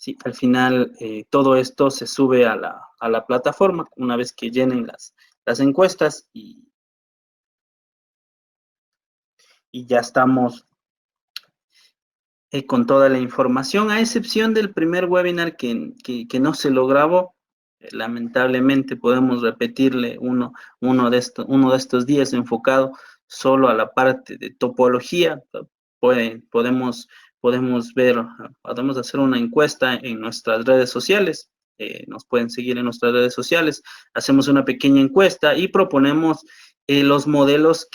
Sí, al final todo esto se sube a la plataforma una vez que llenen las encuestas y ya estamos con toda la información, a excepción del primer webinar que no se lo grabó. Lamentablemente podemos repetirle uno de estos días enfocado solo a la parte de topología. Podemos ver, podemos hacer una encuesta en nuestras redes sociales. Nos pueden seguir en nuestras redes sociales. Hacemos una pequeña encuesta y proponemos los modelos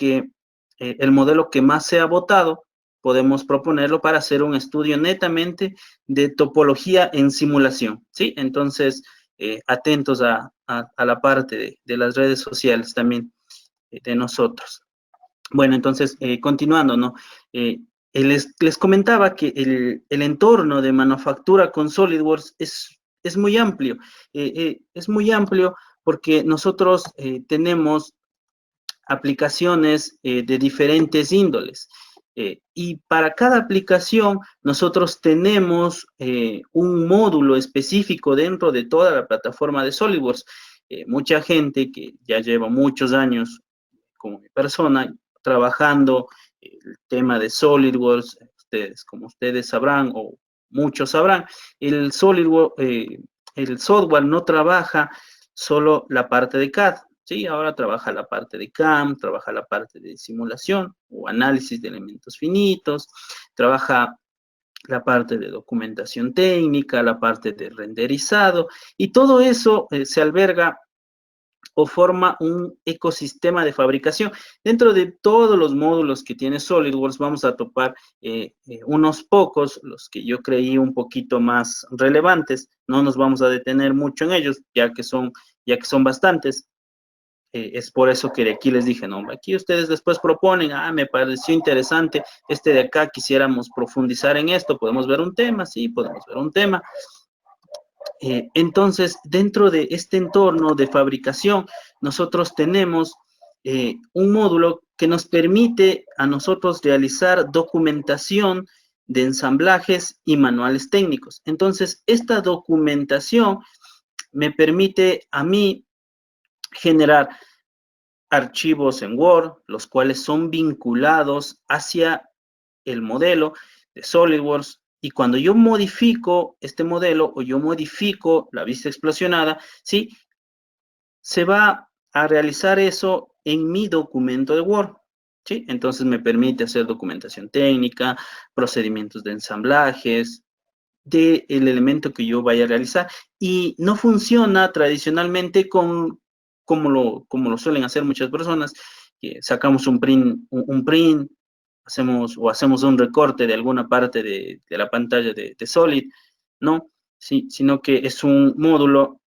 el modelo que más se ha votado. Podemos proponerlo para hacer un estudio netamente de topología en simulación, ¿sí? Entonces, atentos a la parte de las redes sociales también de nosotros. Bueno, entonces, continuando, ¿no? Les comentaba que el entorno de manufactura con SolidWorks es muy amplio. Es muy amplio porque nosotros tenemos aplicaciones de diferentes índoles. Y para cada aplicación nosotros tenemos un módulo específico dentro de toda la plataforma de SolidWorks. Mucha gente que ya lleva muchos años como mi persona trabajando el tema de SolidWorks, como ustedes sabrán o muchos sabrán, el software no trabaja solo la parte de CAD. Sí, ahora trabaja la parte de CAM, trabaja la parte de simulación o análisis de elementos finitos, trabaja la parte de documentación técnica, la parte de renderizado, y todo eso se alberga o forma un ecosistema de fabricación. Dentro de todos los módulos que tiene SolidWorks vamos a topar unos pocos, los que yo creí un poquito más relevantes. No nos vamos a detener mucho en ellos, ya que son bastantes. Es por eso que de aquí les dije, no, aquí ustedes después proponen, me pareció interesante, de acá quisiéramos profundizar en esto, podemos ver un tema, sí, podemos ver un tema. Entonces, dentro de este entorno de fabricación, nosotros tenemos un módulo que nos permite a nosotros realizar documentación de ensamblajes y manuales técnicos. Entonces, esta documentación me permite a mí generar archivos en Word, los cuales son vinculados hacia el modelo de SolidWorks, y cuando yo modifico este modelo o yo modifico la vista explosionada, ¿sí? Se va a realizar eso en mi documento de Word, ¿sí? Entonces me permite hacer documentación técnica, procedimientos de ensamblajes, del elemento que yo vaya a realizar, y no funciona tradicionalmente como lo suelen hacer muchas personas, que sacamos un print, hacemos un recorte de alguna parte de la pantalla de Solid, ¿no? Sí, sino que es un módulo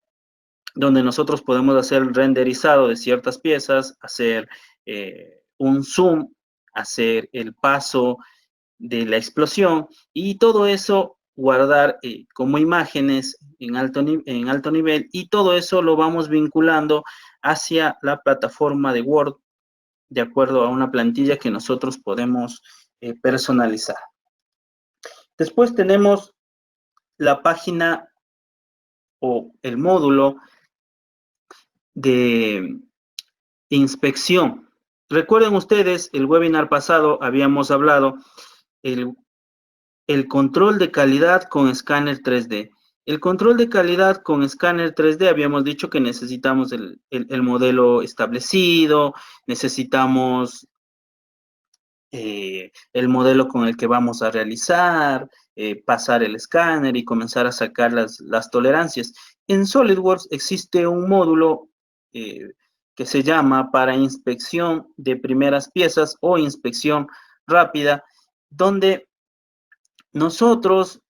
donde nosotros podemos hacer el renderizado de ciertas piezas, hacer un zoom, hacer el paso de la explosión, y todo eso guardar como imágenes en alto nivel, y todo eso lo vamos vinculando hacia la plataforma de Word de acuerdo a una plantilla que nosotros podemos personalizar. Después tenemos la página o el módulo de inspección. Recuerden ustedes, el webinar pasado habíamos hablado el control de calidad con escáner 3D. El control de calidad con escáner 3D, habíamos dicho que necesitamos el modelo establecido, necesitamos el modelo con el que vamos a realizar, pasar el escáner y comenzar a sacar las tolerancias. En SolidWorks existe un módulo que se llama para inspección de primeras piezas o inspección rápida, donde nosotros,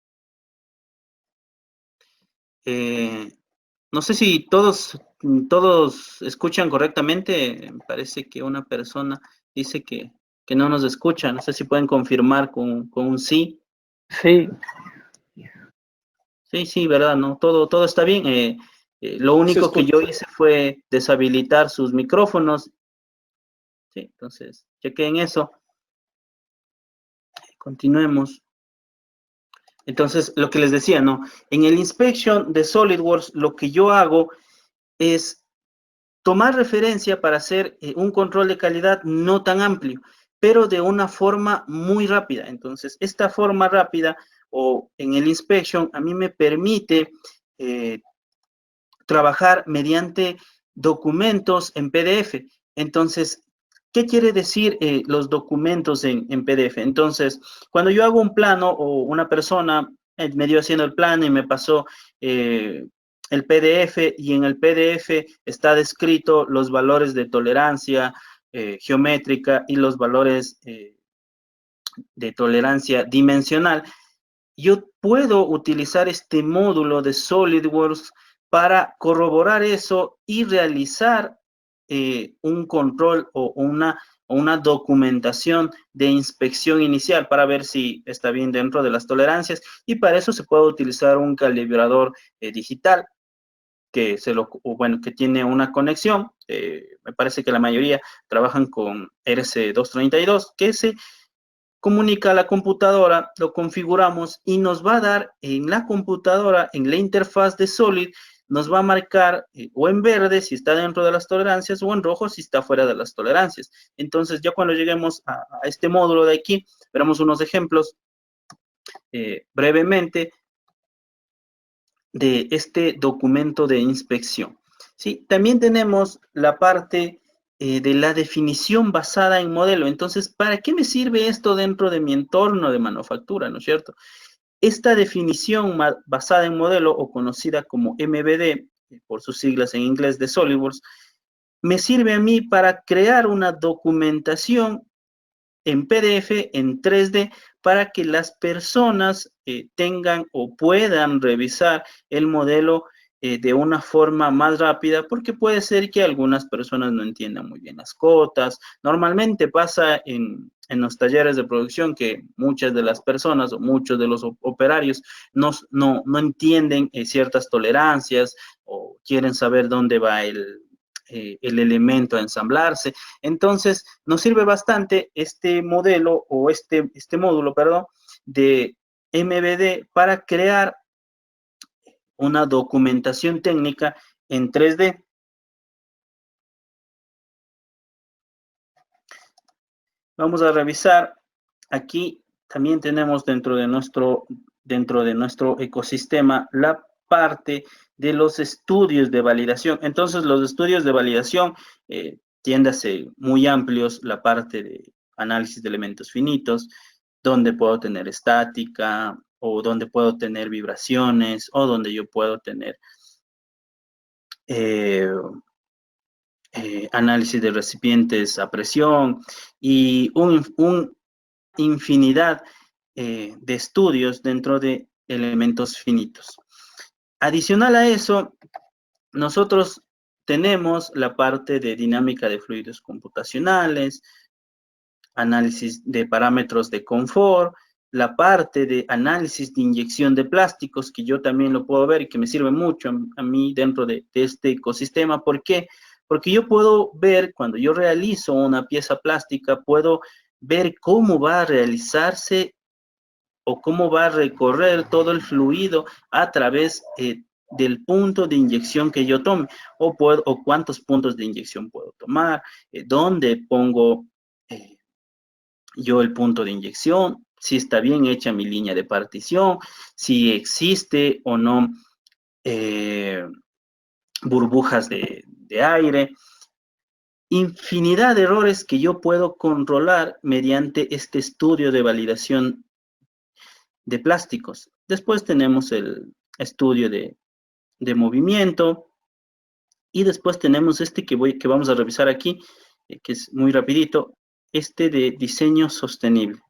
no sé si todos escuchan correctamente. Me parece que una persona dice que no nos escucha. No sé si pueden confirmar con un sí. Sí. Sí, ¿verdad? ¿No? Todo está bien. Lo único que yo hice fue deshabilitar sus micrófonos. Sí, entonces, chequen eso. Continuemos. Entonces, lo que les decía, ¿no? En el inspection de SolidWorks, lo que yo hago es tomar referencia para hacer un control de calidad no tan amplio, pero de una forma muy rápida. Entonces, esta forma rápida o en el inspection a mí me permite trabajar mediante documentos en PDF. Entonces, ¿qué quiere decir los documentos en PDF? Entonces, cuando yo hago un plano o una persona me dio haciendo el plano y me pasó el PDF y en el PDF está descrito los valores de tolerancia geométrica y los valores de tolerancia dimensional, yo puedo utilizar este módulo de SolidWorks para corroborar eso y realizar un control o una documentación de inspección inicial para ver si está bien dentro de las tolerancias, y para eso se puede utilizar un calibrador digital que que tiene una conexión. Me parece que la mayoría trabajan con RC232, que se comunica a la computadora, lo configuramos y nos va a dar en la computadora, en la interfaz de Solid, nos va a marcar o en verde si está dentro de las tolerancias o en rojo si está fuera de las tolerancias. Entonces, ya cuando lleguemos a este módulo de aquí, veremos unos ejemplos brevemente de este documento de inspección. ¿Sí? También tenemos la parte de la definición basada en modelo. Entonces, ¿para qué me sirve esto dentro de mi entorno de manufactura, no es cierto? Esta definición basada en modelo, o conocida como MBD, por sus siglas en inglés de SolidWorks, me sirve a mí para crear una documentación en PDF, en 3D, para que las personas tengan o puedan revisar el modelo de una forma más rápida, porque puede ser que algunas personas no entiendan muy bien las cotas. Normalmente pasa en los talleres de producción que muchas de las personas o muchos de los operarios no entienden ciertas tolerancias o quieren saber dónde va el elemento a ensamblarse. Entonces, nos sirve bastante este modelo o este módulo, perdón, de MBD para crear una documentación técnica en 3D. Vamos a revisar. Aquí también tenemos dentro de nuestro ecosistema la parte de los estudios de validación. Entonces, los estudios de validación tienden a ser muy amplios, la parte de análisis de elementos finitos, donde puedo tener estática, o donde puedo tener vibraciones, o donde yo puedo tener análisis de recipientes a presión y un infinidad de estudios dentro de elementos finitos. Adicional a eso, nosotros tenemos la parte de dinámica de fluidos computacionales, análisis de parámetros de confort, la parte de análisis de inyección de plásticos, que yo también lo puedo ver y que me sirve mucho a mí dentro de este ecosistema. ¿Por qué? Porque yo puedo ver, cuando yo realizo una pieza plástica, puedo ver cómo va a realizarse o cómo va a recorrer todo el fluido a través del punto de inyección que yo tome, o cuántos puntos de inyección puedo tomar, dónde pongo yo el punto de inyección, si está bien hecha mi línea de partición, si existe o no burbujas de aire, infinidad de errores que yo puedo controlar mediante este estudio de validación de plásticos. Después tenemos el estudio de movimiento, y después tenemos este que vamos a revisar aquí, que es muy rapidito, este de diseño sostenible.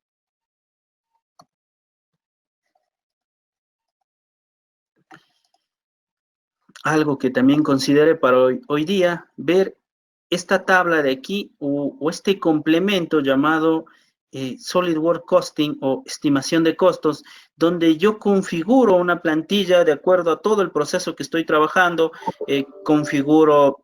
Algo que también considere para hoy día, ver esta tabla de aquí o este complemento llamado SolidWorks Costing o estimación de costos, donde yo configuro una plantilla de acuerdo a todo el proceso que estoy trabajando, configuro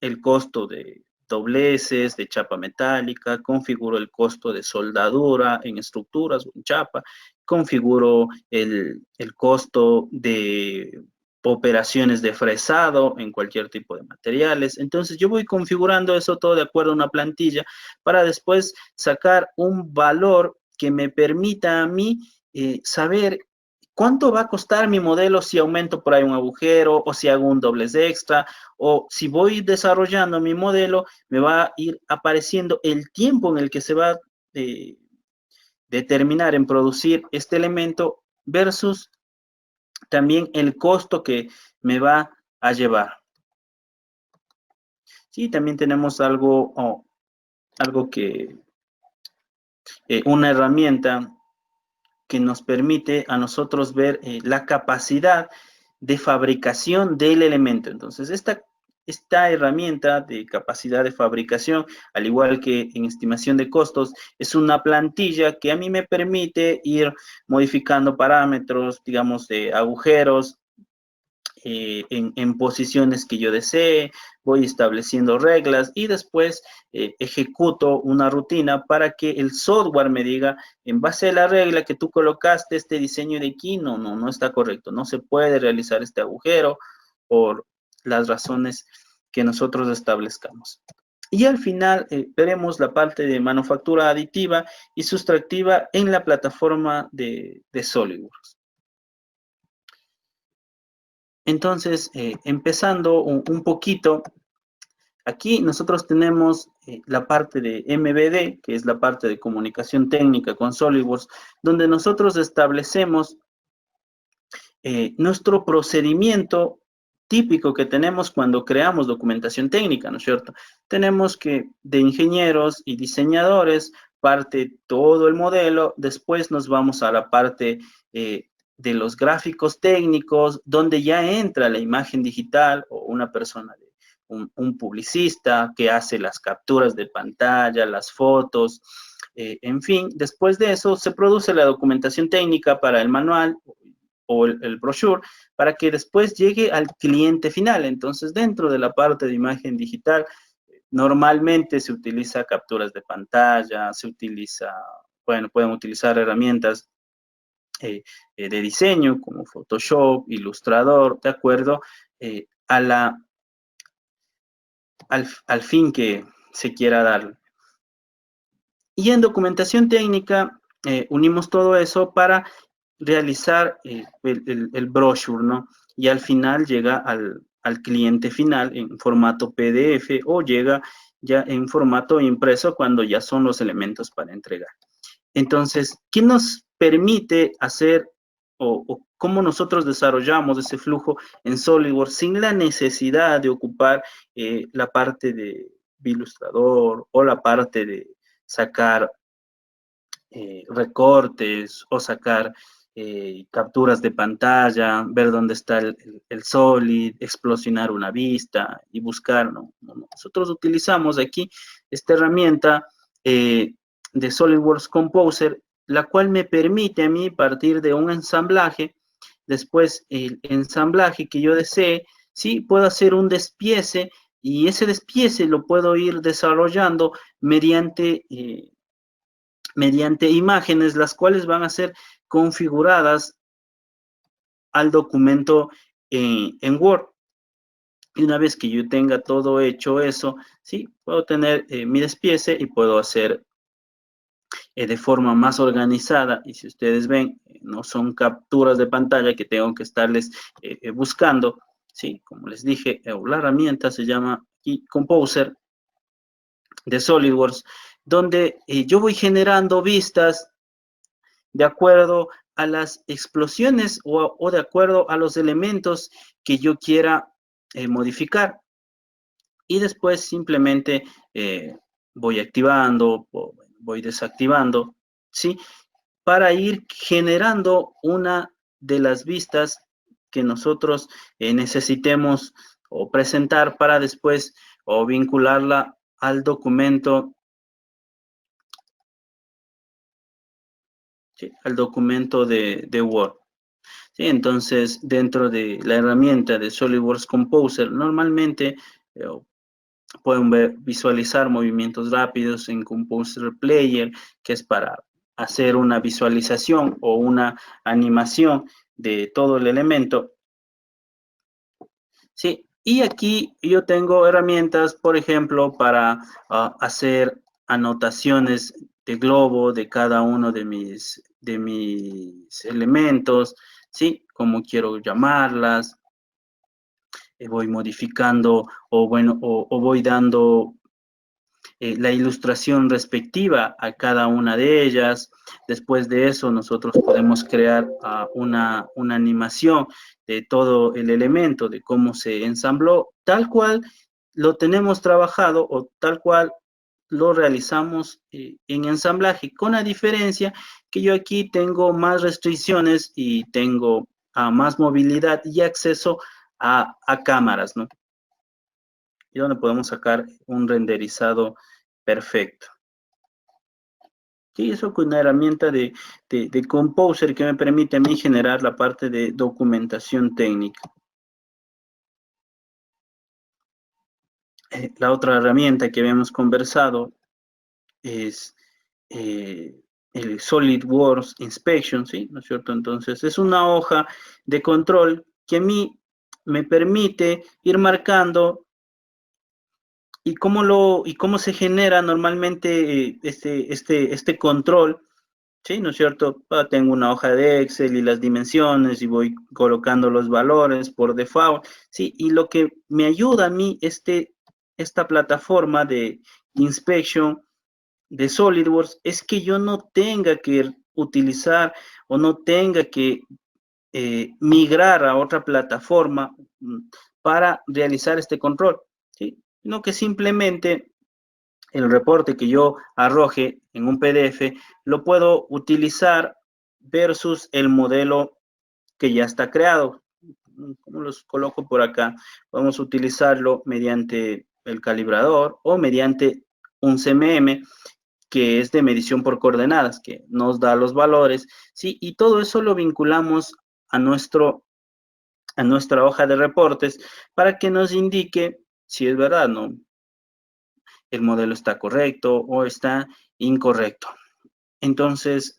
el costo de dobleces de chapa metálica, configuro el costo de soldadura en estructuras o en chapa, configuro el costo de operaciones de fresado en cualquier tipo de materiales. Entonces yo voy configurando eso todo de acuerdo a una plantilla para después sacar un valor que me permita a mí saber cuánto va a costar mi modelo si aumento por ahí un agujero o si hago un doblez extra o si voy desarrollando mi modelo, me va a ir apareciendo el tiempo en el que se va a determinar en producir este elemento versus también el costo que me va a llevar. Sí, también tenemos algo, algo que, una herramienta que nos permite a nosotros ver la capacidad de fabricación del elemento. Entonces, esta herramienta de capacidad de fabricación, al igual que en estimación de costos, es una plantilla que a mí me permite ir modificando parámetros, digamos, de agujeros, en posiciones que yo desee, voy estableciendo reglas y después ejecuto una rutina para que el software me diga, en base a la regla que tú colocaste, este diseño de aquí no está correcto, no se puede realizar este agujero por las razones que nosotros establezcamos. Y al final veremos la parte de manufactura aditiva y sustractiva en la plataforma de SolidWorks. Entonces, empezando un poquito, aquí nosotros tenemos la parte de MBD, que es la parte de comunicación técnica con SolidWorks, donde nosotros establecemos nuestro procedimiento típico que tenemos cuando creamos documentación técnica, ¿no es cierto? Tenemos que de ingenieros y diseñadores parte todo el modelo, después nos vamos a la parte de los gráficos técnicos, donde ya entra la imagen digital o una persona, un publicista que hace las capturas de pantalla, las fotos, en fin, después de eso se produce la documentación técnica para el manual o el brochure, para que después llegue al cliente final. Entonces, dentro de la parte de imagen digital, normalmente se utiliza capturas de pantalla, se utiliza, bueno, pueden utilizar herramientas de diseño como Photoshop, Illustrator, de acuerdo al fin que se quiera dar. Y en documentación técnica unimos todo eso para realizar el brochure, ¿no? Y al final llega al cliente final en formato PDF o llega ya en formato impreso cuando ya son los elementos para entregar. Entonces, ¿qué nos permite hacer o cómo nosotros desarrollamos ese flujo en SolidWorks sin la necesidad de ocupar la parte de Illustrator o la parte de sacar recortes o sacar capturas de pantalla, ver dónde está el Solid, explosionar una vista y buscar, ¿no? Nosotros utilizamos aquí esta herramienta de SolidWorks Composer, la cual me permite a mí partir de un ensamblaje, después el ensamblaje que yo desee, sí, puedo hacer un despiece y ese despiece lo puedo ir desarrollando mediante imágenes, las cuales van a ser configuradas al documento en Word. Y una vez que yo tenga todo hecho eso, sí, puedo tener mi despiece y puedo hacer de forma más organizada. Y si ustedes ven, no son capturas de pantalla que tengo que estarles buscando, sí, como les dije, la herramienta se llama aquí Composer de SolidWorks, donde yo voy generando vistas de acuerdo a las explosiones o de acuerdo a los elementos que yo quiera modificar. Y después simplemente voy activando, o voy desactivando, ¿sí? Para ir generando una de las vistas que nosotros necesitemos o presentar para después o vincularla al documento. ¿Sí? Al documento de Word. ¿Sí? Entonces, dentro de la herramienta de SolidWorks Composer, normalmente Pueden visualizar movimientos rápidos en Composer Player, que es para hacer una visualización o una animación de todo el elemento. Sí, y aquí yo tengo herramientas, por ejemplo, para hacer anotaciones de globo de cada uno de mis elementos, ¿sí? Como quiero llamarlas, voy modificando o bueno, o voy dando la ilustración respectiva a cada una de ellas. Después de eso, nosotros podemos crear una animación de todo el elemento, de cómo se ensambló, tal cual lo tenemos trabajado o tal cual lo realizamos en ensamblaje, con la diferencia que yo aquí tengo más restricciones y tengo más movilidad y acceso a cámaras, ¿no? Y donde podemos sacar un renderizado perfecto. Sí, eso con una herramienta de Composer que me permite a mí generar la parte de documentación técnica. La otra herramienta que habíamos conversado es el SolidWorks Inspection, ¿sí? ¿No es cierto? Entonces, es una hoja de control que a mí me permite ir marcando y cómo se genera normalmente este control. Sí, ¿no es cierto? Tengo una hoja de Excel y las dimensiones y voy colocando los valores por default. Sí, y lo que me ayuda a mí esta plataforma de inspection de SolidWorks es que yo no tenga que utilizar o no tenga que migrar a otra plataforma para realizar este control, ¿sí? Sino que simplemente el reporte que yo arroje en un PDF lo puedo utilizar versus el modelo que ya está creado. Como los coloco por acá, podemos utilizarlo mediante el calibrador o mediante un CMM que es de medición por coordenadas, que nos da los valores, ¿sí? Y todo eso lo vinculamos a nuestra hoja de reportes para que nos indique si es verdad, ¿no? El modelo está correcto o está incorrecto. Entonces,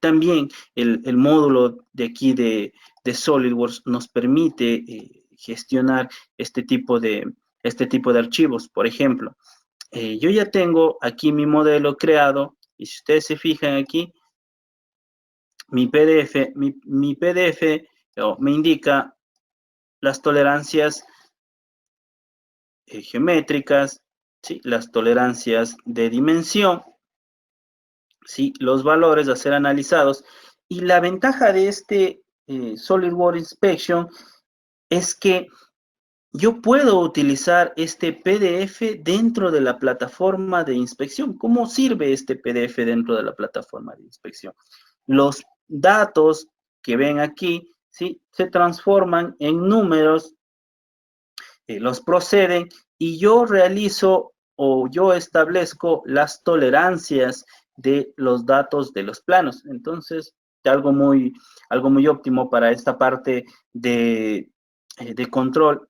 también el módulo de aquí de SolidWorks nos permite gestionar este tipo de archivos. Por ejemplo, yo ya tengo aquí mi modelo creado y si ustedes se fijan aquí, mi PDF me indica las tolerancias geométricas, ¿sí? Las tolerancias de dimensión, ¿sí? Los valores a ser analizados. Y la ventaja de este SolidWorks Inspection es que yo puedo utilizar este PDF dentro de la plataforma de inspección. ¿Cómo sirve este PDF dentro de la plataforma de inspección? Los datos que ven aquí, ¿sí? Se transforman en números, los proceden y yo realizo o yo establezco las tolerancias de los datos de los planos. Entonces, algo muy óptimo para esta parte de control.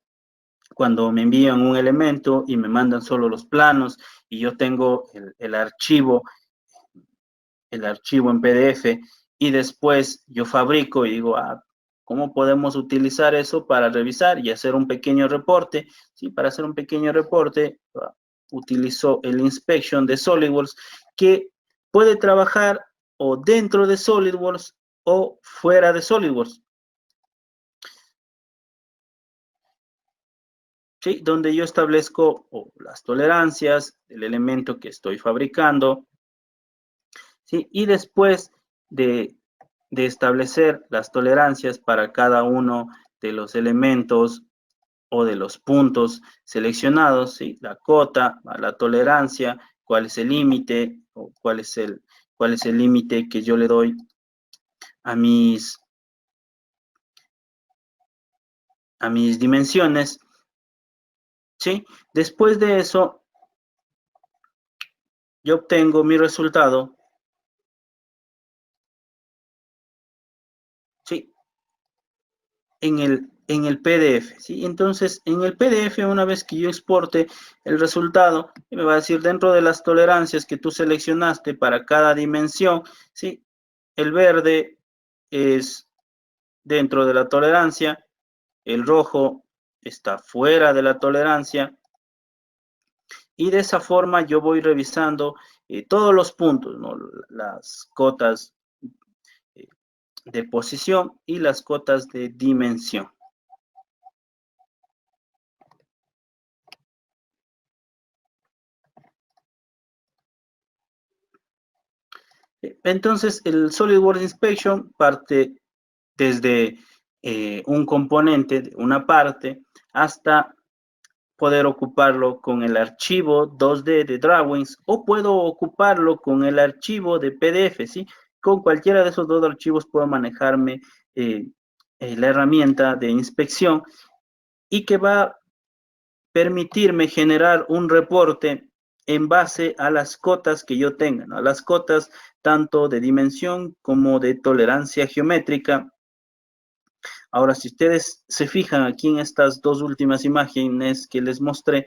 Cuando me envían un elemento y me mandan solo los planos y yo tengo el archivo en PDF y después yo fabrico y digo, ¿cómo podemos utilizar eso para revisar y hacer un pequeño reporte? Sí, para hacer un pequeño reporte utilizo el inspection de SolidWorks que puede trabajar o dentro de SolidWorks o fuera de SolidWorks. ¿Sí? Donde yo establezco las tolerancias del elemento que estoy fabricando, ¿sí? Y después de establecer las tolerancias para cada uno de los elementos o de los puntos seleccionados, ¿sí? La cota, la tolerancia, cuál es el límite o cuál es el límite que yo le doy a mis dimensiones, ¿sí? Después de eso, yo obtengo mi resultado, ¿sí? En el en el PDF, ¿sí? Entonces, en el PDF, una vez que yo exporte el resultado, me va a decir dentro de las tolerancias que tú seleccionaste para cada dimensión, ¿sí? El verde es dentro de la tolerancia, el rojo está fuera de la tolerancia, y de esa forma yo voy revisando todos los puntos, ¿no? Las cotas eh, de posición y las cotas de dimensión. Entonces, el SolidWorks Inspection parte desde un componente, una parte, hasta poder ocuparlo con el archivo 2D de Drawings o puedo ocuparlo con el archivo de PDF, ¿sí? Con cualquiera de esos dos archivos puedo manejarme la herramienta de inspección y que va a permitirme generar un reporte en base a las cotas que yo tenga, ¿no? A las cotas tanto de dimensión como de tolerancia geométrica. Ahora, si ustedes se fijan aquí en estas dos últimas imágenes que les mostré,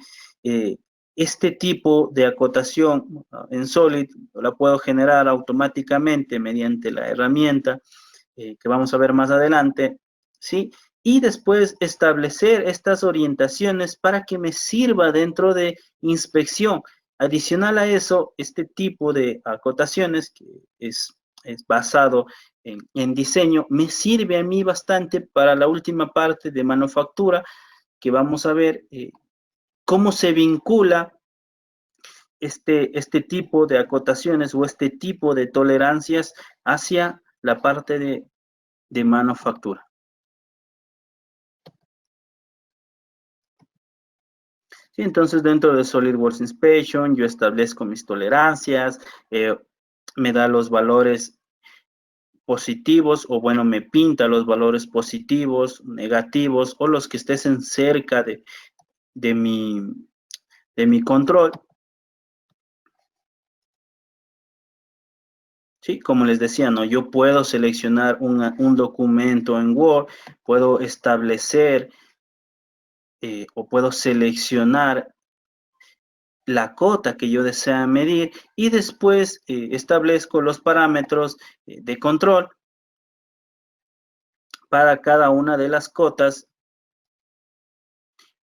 este tipo de acotación en Solid la puedo generar automáticamente mediante la herramienta que vamos a ver más adelante, ¿sí? Y después establecer estas orientaciones para que me sirva dentro de inspección. Adicional a eso, este tipo de acotaciones, que es basado en diseño, me sirve a mí bastante para la última parte de manufactura, que vamos a ver cómo se vincula este tipo de acotaciones o este tipo de tolerancias hacia la parte de manufactura. Sí, entonces dentro de SolidWorks Inspection yo establezco mis tolerancias, me da los valores positivos o bueno, me pinta los valores positivos, negativos o los que estén cerca de mi, de mi control. Sí, como les decía, ¿no? Yo puedo seleccionar un documento en Word, puedo establecer o puedo seleccionar la cota que yo desea medir y después establezco los parámetros de control para cada una de las cotas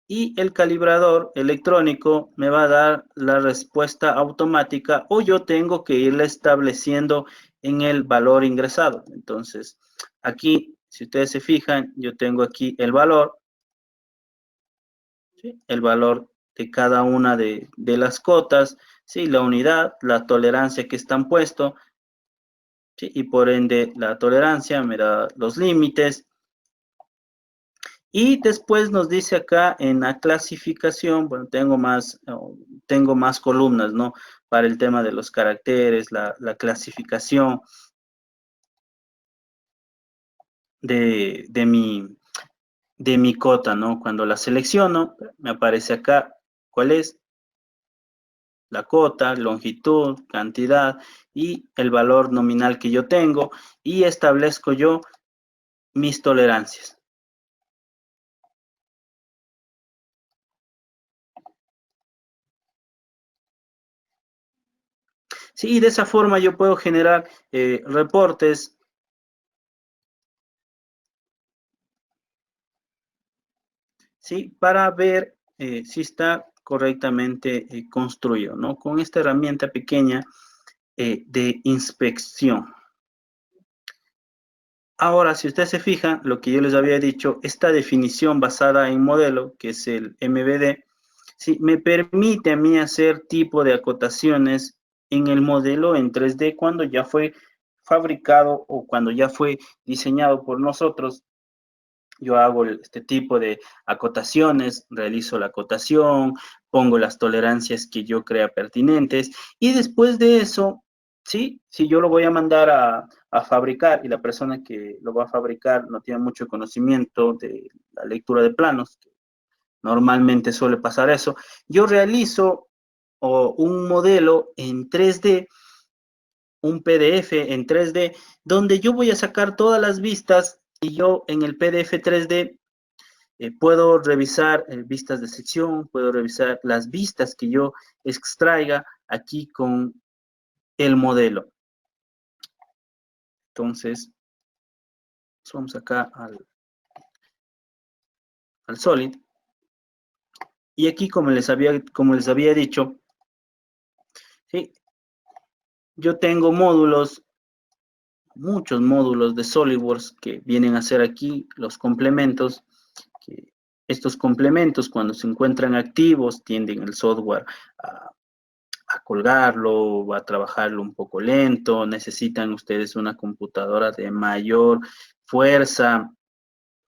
y el calibrador electrónico me va a dar la respuesta automática o yo tengo que irla estableciendo en el valor ingresado. Entonces, aquí, si ustedes se fijan, yo tengo aquí el valor, ¿sí? El valor de cada una de las cotas, ¿sí? La unidad, la tolerancia que están puestos, ¿sí? Y por ende la tolerancia me da los límites. Y después nos dice acá en la clasificación, bueno, tengo más columnas, ¿no? Para el tema de los caracteres, la clasificación de mi cota, ¿no? Cuando la selecciono, me aparece acá cuál es la cota, longitud, cantidad y el valor nominal que yo tengo y establezco yo mis tolerancias. Sí, de esa forma yo puedo generar reportes, ¿sí? Para ver si está correctamente construido, ¿no? Con esta herramienta pequeña de inspección. Ahora, si ustedes se fijan, lo que yo les había dicho, esta definición basada en modelo, que es el MVD, ¿sí? Me permite a mí hacer tipo de acotaciones en el modelo en 3D cuando ya fue fabricado o cuando ya fue diseñado por nosotros. Yo hago este tipo de acotaciones, realizo la acotación, pongo las tolerancias que yo crea pertinentes y después de eso, ¿sí? Si yo lo voy a mandar a fabricar y la persona que lo va a fabricar no tiene mucho conocimiento de la lectura de planos, normalmente suele pasar eso, yo realizo un modelo en 3D, un PDF en 3D, donde yo voy a sacar todas las vistas y yo en el PDF 3D puedo revisar vistas de sección, puedo revisar las vistas que yo extraiga aquí con el modelo. Entonces, vamos acá al Solid. Y aquí, como les había dicho, ¿sí? Yo tengo módulos, muchos módulos de SolidWorks que vienen a ser aquí los complementos. Que estos complementos, cuando se encuentran activos, tienden el software a colgarlo, a trabajarlo un poco lento, necesitan ustedes una computadora de mayor fuerza,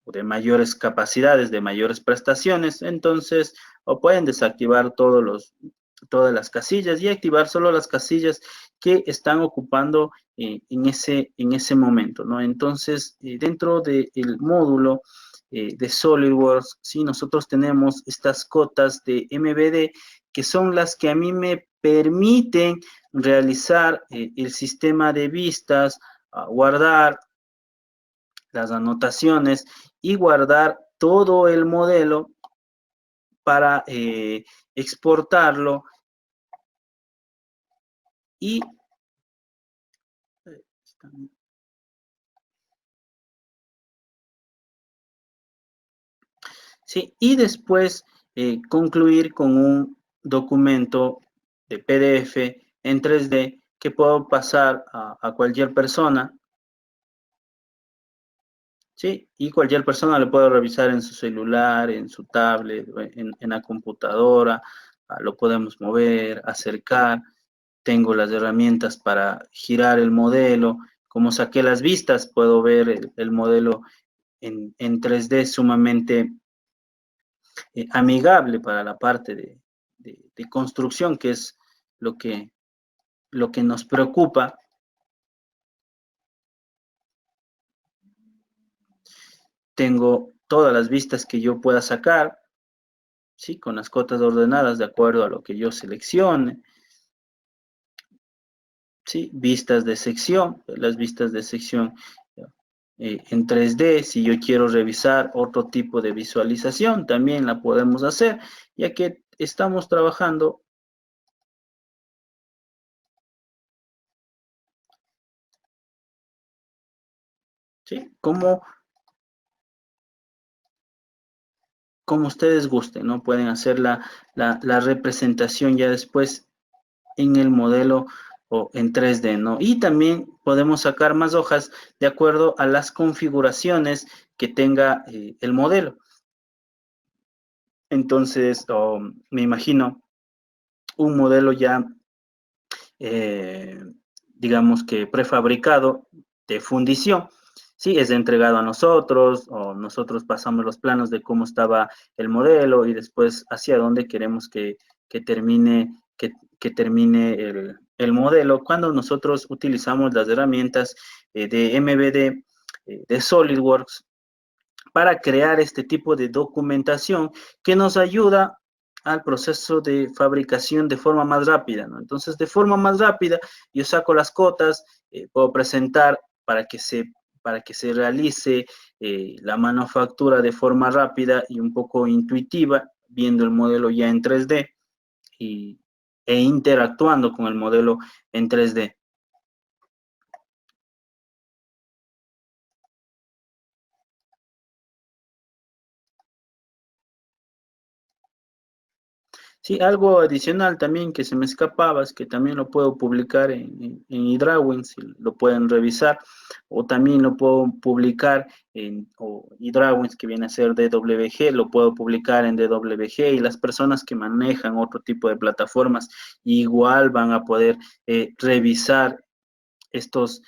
de mayores capacidades, de mayores prestaciones, entonces, o pueden desactivar todas las casillas y activar solo las casillas que están ocupando en ese momento, ¿no? Entonces, dentro del módulo de SolidWorks, sí, nosotros tenemos estas cotas de MVD que son las que a mí me permiten realizar el sistema de vistas, guardar las anotaciones y guardar todo el modelo para exportarlo y sí, y después concluir con un documento de PDF en 3D que puedo pasar a cualquier persona, ¿sí? Y cualquier persona lo puede revisar en su celular, en su tablet, en la computadora, lo podemos mover, acercar. Tengo las herramientas para girar el modelo. Como saqué las vistas, puedo ver el modelo en 3D sumamente amigable para la parte de construcción, que es lo que, lo que nos preocupa. Tengo todas las vistas que yo pueda sacar, ¿sí? Con las cotas ordenadas de acuerdo a lo que yo seleccione. ¿Sí? Vistas de sección, las vistas de sección en 3D, si yo quiero revisar otro tipo de visualización, también la podemos hacer, ya que estamos trabajando ¿sí? Como ustedes gusten, ¿no? Pueden hacer la representación ya después en el modelo o en 3D, ¿no? Y también podemos sacar más hojas de acuerdo a las configuraciones que tenga el modelo. Entonces, me imagino un modelo ya, digamos que prefabricado de fundición, ¿sí? Es entregado a nosotros, o nosotros pasamos los planos de cómo estaba el modelo y después hacia dónde queremos que termine, que termine el modelo. Cuando nosotros utilizamos las herramientas de MVD, de SolidWorks, para crear este tipo de documentación que nos ayuda al proceso de fabricación de forma más rápida, ¿no? Entonces, de forma más rápida, yo saco las cotas, puedo presentar para que se realice la manufactura de forma rápida y un poco intuitiva, viendo el modelo ya en 3D e interactuando con el modelo en 3D. Sí, algo adicional también que se me escapaba es que también lo puedo publicar en eDrawing, si lo pueden revisar, o también lo puedo publicar en eDrawings, que viene a ser DWG, lo puedo publicar en DWG, y las personas que manejan otro tipo de plataformas igual van a poder revisar estos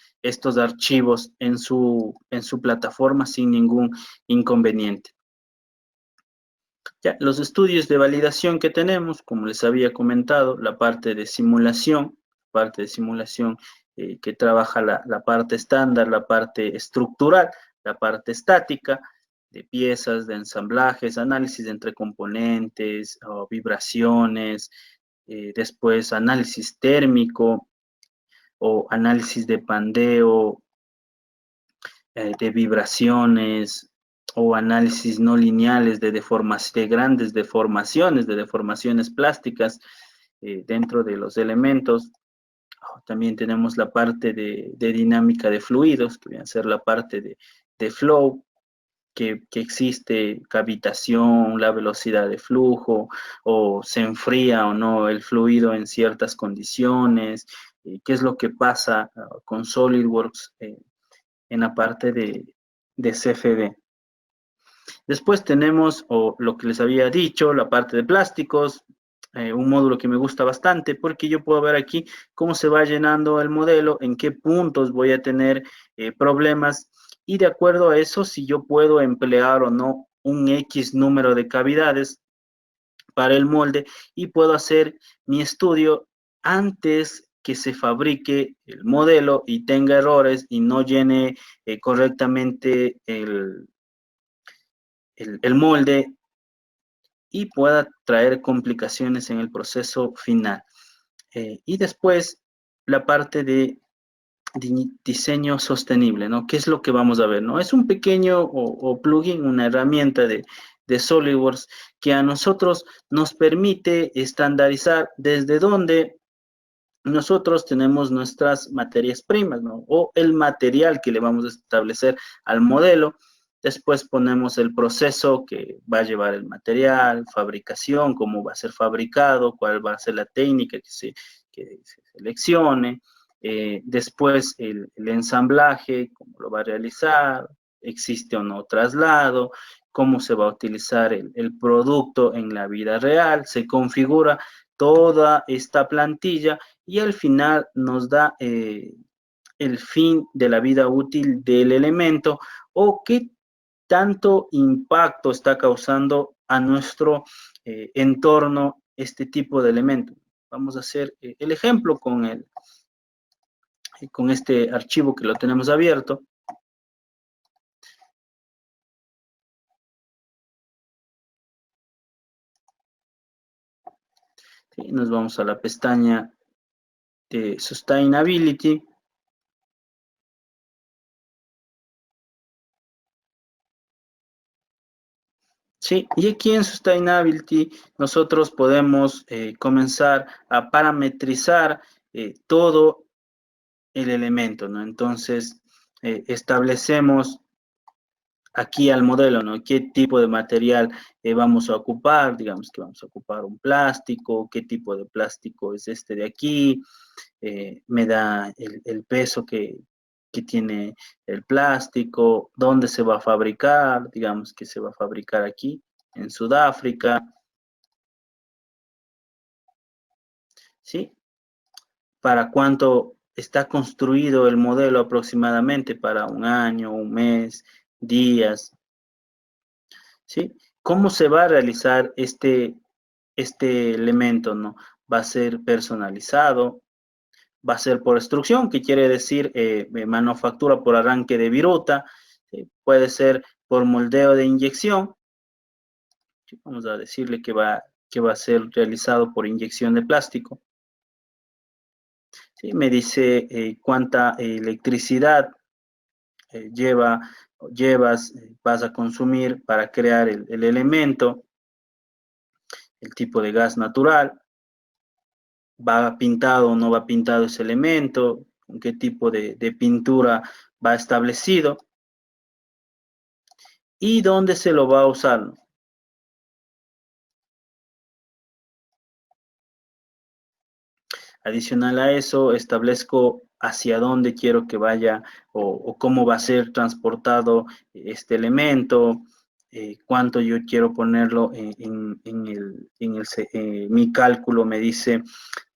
archivos en su plataforma sin ningún inconveniente. Ya, los estudios de validación que tenemos, como les había comentado, la parte de simulación que trabaja la parte estándar, la parte estructural, la parte estática, de piezas, de ensamblajes, análisis entre componentes, vibraciones, después análisis térmico o análisis de pandeo, de vibraciones, o análisis no lineales de grandes deformaciones, de deformaciones plásticas dentro de los elementos. También tenemos la parte de dinámica de fluidos, que viene a ser la parte de flow, que existe cavitación, la velocidad de flujo, o se enfría o no el fluido en ciertas condiciones, qué es lo que pasa con SolidWorks en la parte de CFD. Después tenemos, o lo que les había dicho, la parte de plásticos, un módulo que me gusta bastante porque yo puedo ver aquí cómo se va llenando el modelo, en qué puntos voy a tener problemas y de acuerdo a eso, si yo puedo emplear o no un X número de cavidades para el molde y puedo hacer mi estudio antes que se fabrique el modelo y tenga errores y no llene correctamente el molde y pueda traer complicaciones en el proceso final. Y después la parte de diseño sostenible, ¿no? ¿Qué es lo que vamos a ver, no? Es un pequeño o plugin, una herramienta de SolidWorks que a nosotros nos permite estandarizar desde donde nosotros tenemos nuestras materias primas, ¿no? O el material que le vamos a establecer al modelo. Después ponemos el proceso que va a llevar el material, fabricación, cómo va a ser fabricado, cuál va a ser la técnica que se seleccione. Después el ensamblaje, cómo lo va a realizar, existe o no traslado, cómo se va a utilizar el producto en la vida real, se configura toda esta plantilla y al final nos da el fin de la vida útil del elemento o qué tanto impacto está causando a nuestro entorno este tipo de elemento. Vamos a hacer el ejemplo con este archivo que lo tenemos abierto. ¿Sí? Nos vamos a la pestaña de Sustainability. Sí, y aquí en Sustainability nosotros podemos comenzar a parametrizar todo el elemento, ¿no? Entonces, establecemos aquí al modelo, ¿no? ¿Qué tipo de material vamos a ocupar? Digamos que vamos a ocupar un plástico, ¿qué tipo de plástico es este de aquí? Me da el peso que tiene el plástico, dónde se va a fabricar, digamos que se va a fabricar aquí en Sudáfrica, ¿sí? Para cuánto está construido el modelo aproximadamente, para un año, un mes, días, ¿sí? ¿Cómo se va a realizar este elemento, no? Va a ser personalizado, va a ser por extrusión, que quiere decir manufactura por arranque de viruta, puede ser por moldeo de inyección, vamos a decirle que va a ser realizado por inyección de plástico. ¿Sí? Me dice cuánta electricidad vas a consumir para crear el elemento, el tipo de gas natural, va pintado o no va pintado ese elemento, con qué tipo de pintura va establecido y dónde se lo va a usar. Adicional a eso, establezco hacia dónde quiero que vaya o cómo va a ser transportado este elemento, cuánto yo quiero ponerlo mi cálculo me dice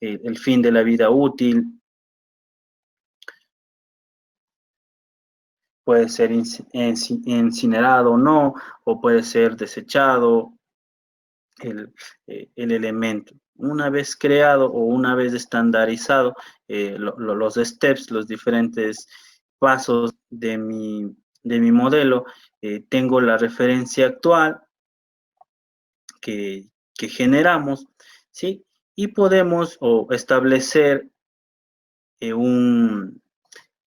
el fin de la vida útil, puede ser incinerado o no, o puede ser desechado el elemento. Una vez creado o una vez estandarizado los steps, los diferentes pasos de mi modelo, tengo la referencia actual que generamos, ¿sí? Y podemos establecer un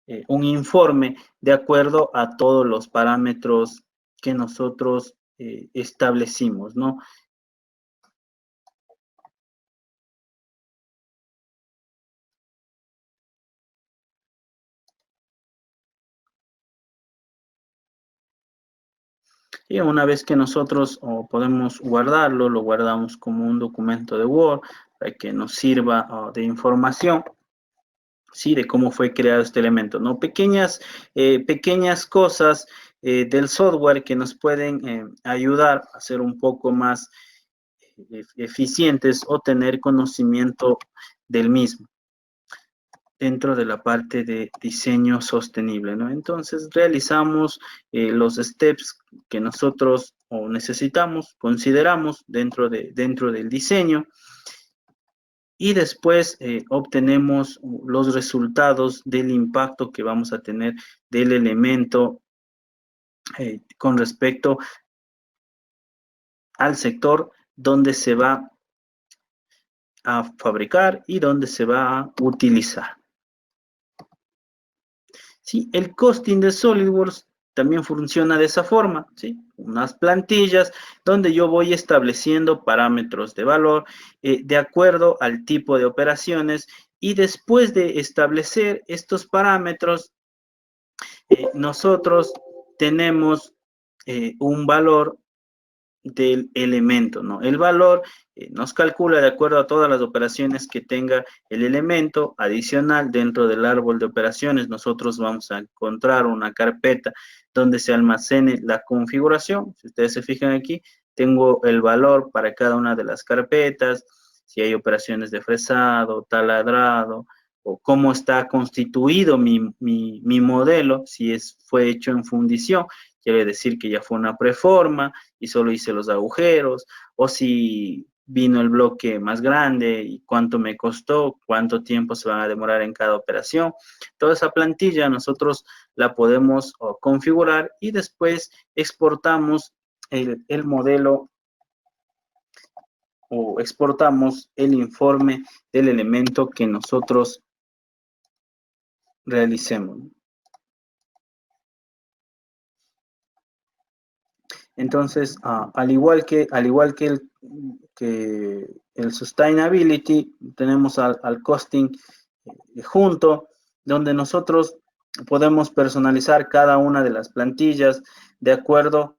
informe de acuerdo a todos los parámetros que nosotros establecimos, ¿no? Y una vez que nosotros podemos guardarlo, lo guardamos como un documento de Word para que nos sirva de información, ¿sí? De cómo fue creado este elemento, ¿no? Pequeñas cosas del software que nos pueden ayudar a ser un poco más eficientes o tener conocimiento del mismo dentro de la parte de diseño sostenible, ¿no? Entonces realizamos los steps que nosotros necesitamos, consideramos dentro del diseño y después obtenemos los resultados del impacto que vamos a tener del elemento con respecto al sector donde se va a fabricar y donde se va a utilizar. ¿Sí? El costing de SolidWorks también funciona de esa forma, ¿sí? Unas plantillas donde yo voy estableciendo parámetros de valor de acuerdo al tipo de operaciones y después de establecer estos parámetros, nosotros tenemos un valor del elemento, ¿no? El valor nos calcula de acuerdo a todas las operaciones que tenga el elemento adicional dentro del árbol de operaciones. Nosotros vamos a encontrar una carpeta donde se almacene la configuración. Si ustedes se fijan aquí, tengo el valor para cada una de las carpetas, si hay operaciones de fresado, taladrado, o cómo está constituido mi modelo, si fue hecho en fundición, quiere decir que ya fue una preforma y solo hice los agujeros, o si vino el bloque más grande y cuánto me costó, cuánto tiempo se va a demorar en cada operación. Toda esa plantilla nosotros la podemos configurar y después exportamos el modelo o exportamos el informe del elemento que nosotros realicemos. Entonces, que el sustainability, tenemos al costing junto, donde nosotros podemos personalizar cada una de las plantillas de acuerdo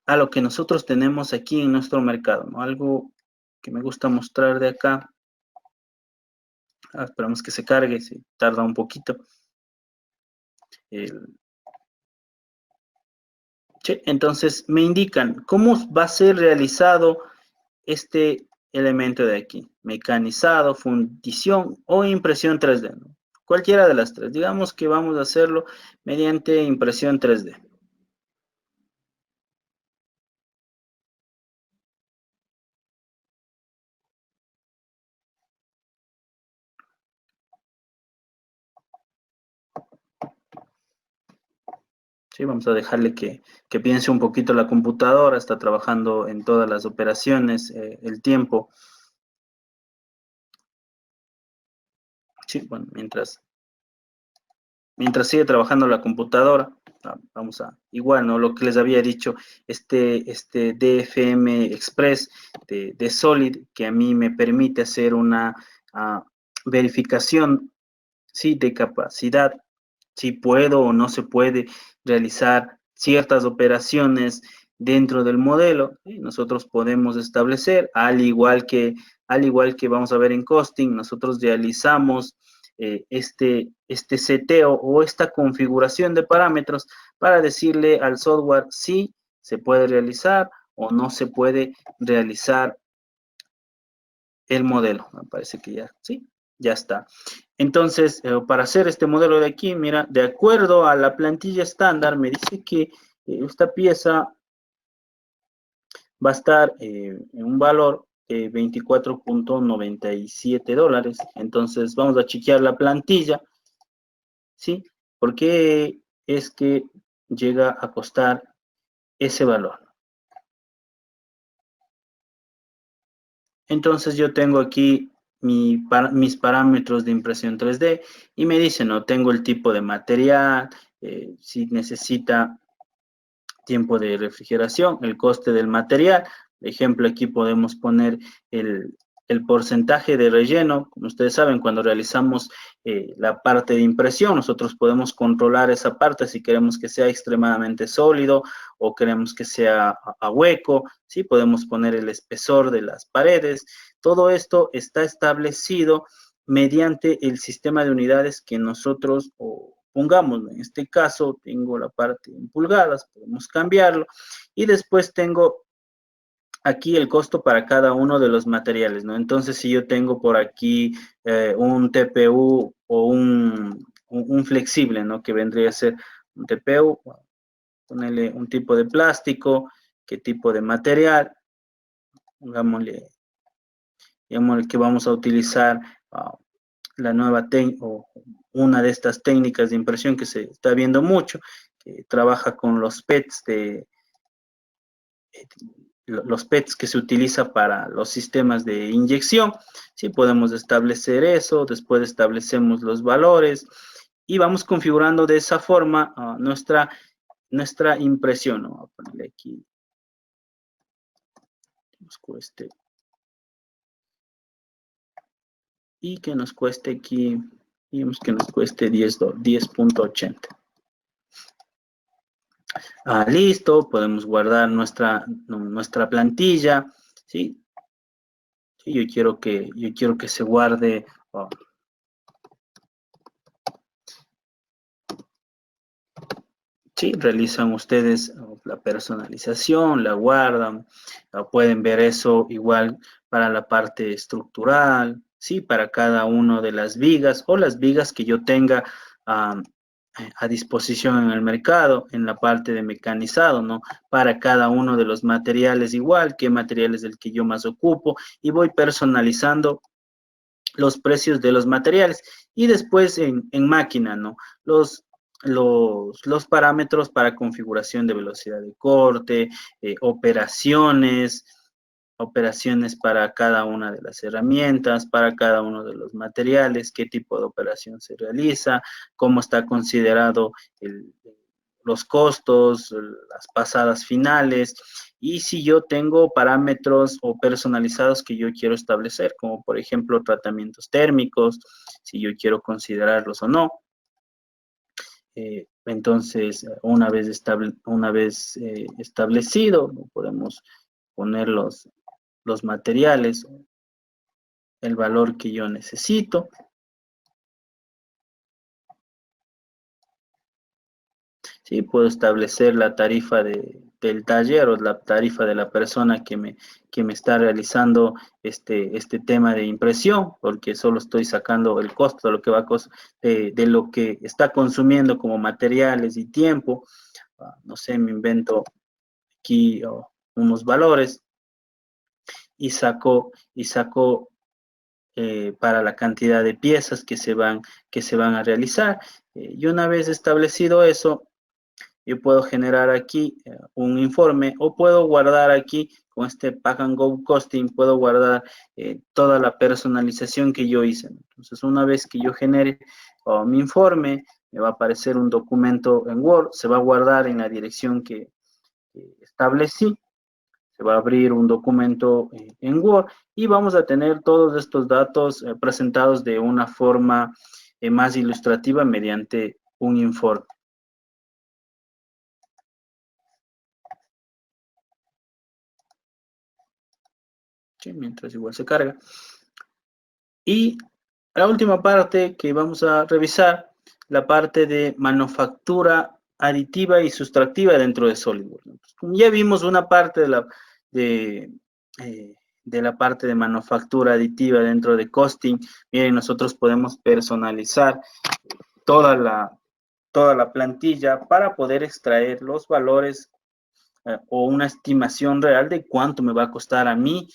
a lo que nosotros tenemos aquí en nuestro mercado, ¿no? Algo que me gusta mostrar de acá. Esperamos que se cargue, si tarda un poquito. Sí, entonces me indican cómo va a ser realizado este elemento de aquí, mecanizado, fundición o impresión 3D, ¿no? Cualquiera de las tres. Digamos que vamos a hacerlo mediante impresión 3D. Sí, vamos a dejarle que piense un poquito la computadora, está trabajando en todas las operaciones, el tiempo. Sí, bueno, mientras sigue trabajando la computadora, vamos a, igual, ¿no? Lo que les había dicho, este DFM Express de Solid, que a mí me permite hacer una verificación, sí, de capacidad, si puedo o no se puede realizar ciertas operaciones dentro del modelo, ¿sí? Nosotros podemos establecer, al igual que vamos a ver en costing, nosotros realizamos este seteo o esta configuración de parámetros para decirle al software si se puede realizar o no se puede realizar el modelo. Me parece que ya, sí, ya está. Entonces, para hacer este modelo de aquí, mira, de acuerdo a la plantilla estándar, me dice que esta pieza va a estar en un valor de $24.97. Entonces, vamos a chequear la plantilla, ¿sí? ¿Por qué es que llega a costar ese valor? Entonces, yo tengo aquí mis parámetros de impresión 3D y me dice, no, tengo el tipo de material, si necesita tiempo de refrigeración, el coste del material. Por ejemplo, aquí podemos poner el porcentaje de relleno. Como ustedes saben, cuando realizamos la parte de impresión, nosotros podemos controlar esa parte si queremos que sea extremadamente sólido o queremos que sea a hueco, ¿sí? Podemos poner el espesor de las paredes. Todo esto está establecido mediante el sistema de unidades que nosotros pongamos. En este caso, tengo la parte en pulgadas, podemos cambiarlo. Y después tengo aquí el costo para cada uno de los materiales, ¿no? Entonces, si yo tengo por aquí un TPU o un flexible, ¿no? Que vendría a ser un TPU, ponerle un tipo de plástico, qué tipo de material, digámosle que vamos a utilizar la nueva o una de estas técnicas de impresión que se está viendo mucho, que trabaja con los PETs los PETs que se utiliza para los sistemas de inyección. Sí, podemos establecer eso, después establecemos los valores y vamos configurando de esa forma nuestra impresión, ¿no? Voy a ponerle aquí, nos cueste, y que nos cueste aquí, digamos que nos cueste 10.80. Listo, podemos guardar nuestra plantilla, ¿sí? Sí, yo quiero que se guarde. Sí, realizan ustedes la personalización, la guardan, pueden ver eso igual para la parte estructural, sí, para cada una de las vigas o las vigas que yo tenga a disposición en el mercado, en la parte de mecanizado, ¿no? Para cada uno de los materiales igual, qué material es el que yo más ocupo, y voy personalizando los precios de los materiales. Y después en máquina, ¿no? Los parámetros para configuración de velocidad de corte, operaciones para cada una de las herramientas, para cada uno de los materiales, qué tipo de operación se realiza, cómo está considerado los costos, las pasadas finales, y si yo tengo parámetros o personalizados que yo quiero establecer, como por ejemplo tratamientos térmicos, si yo quiero considerarlos o no. Entonces, una vez establecido, podemos poner los materiales, el valor que yo necesito. Sí, puedo establecer la tarifa del taller o la tarifa de la persona que me está realizando este tema de impresión, porque solo estoy sacando el costo de lo que de lo que está consumiendo como materiales y tiempo. No sé, me invento aquí unos valores y saco para la cantidad de piezas que se van a realizar. Y una vez establecido eso, yo puedo generar aquí un informe o puedo guardar aquí con este Pack and Go Costing, puedo guardar toda la personalización que yo hice. Entonces, una vez que yo genere mi informe, me va a aparecer un documento en Word, se va a guardar en la dirección que establecí, se va a abrir un documento en Word y vamos a tener todos estos datos presentados de una forma más ilustrativa mediante un informe. Sí, mientras igual se carga. Y la última parte que vamos a revisar, la parte de manufactura aditiva y sustractiva dentro de SolidWorks. Como ya vimos una parte de la parte de manufactura aditiva dentro de costing, miren, nosotros podemos personalizar toda la plantilla para poder extraer los valores o una estimación real de cuánto me va a costar a mí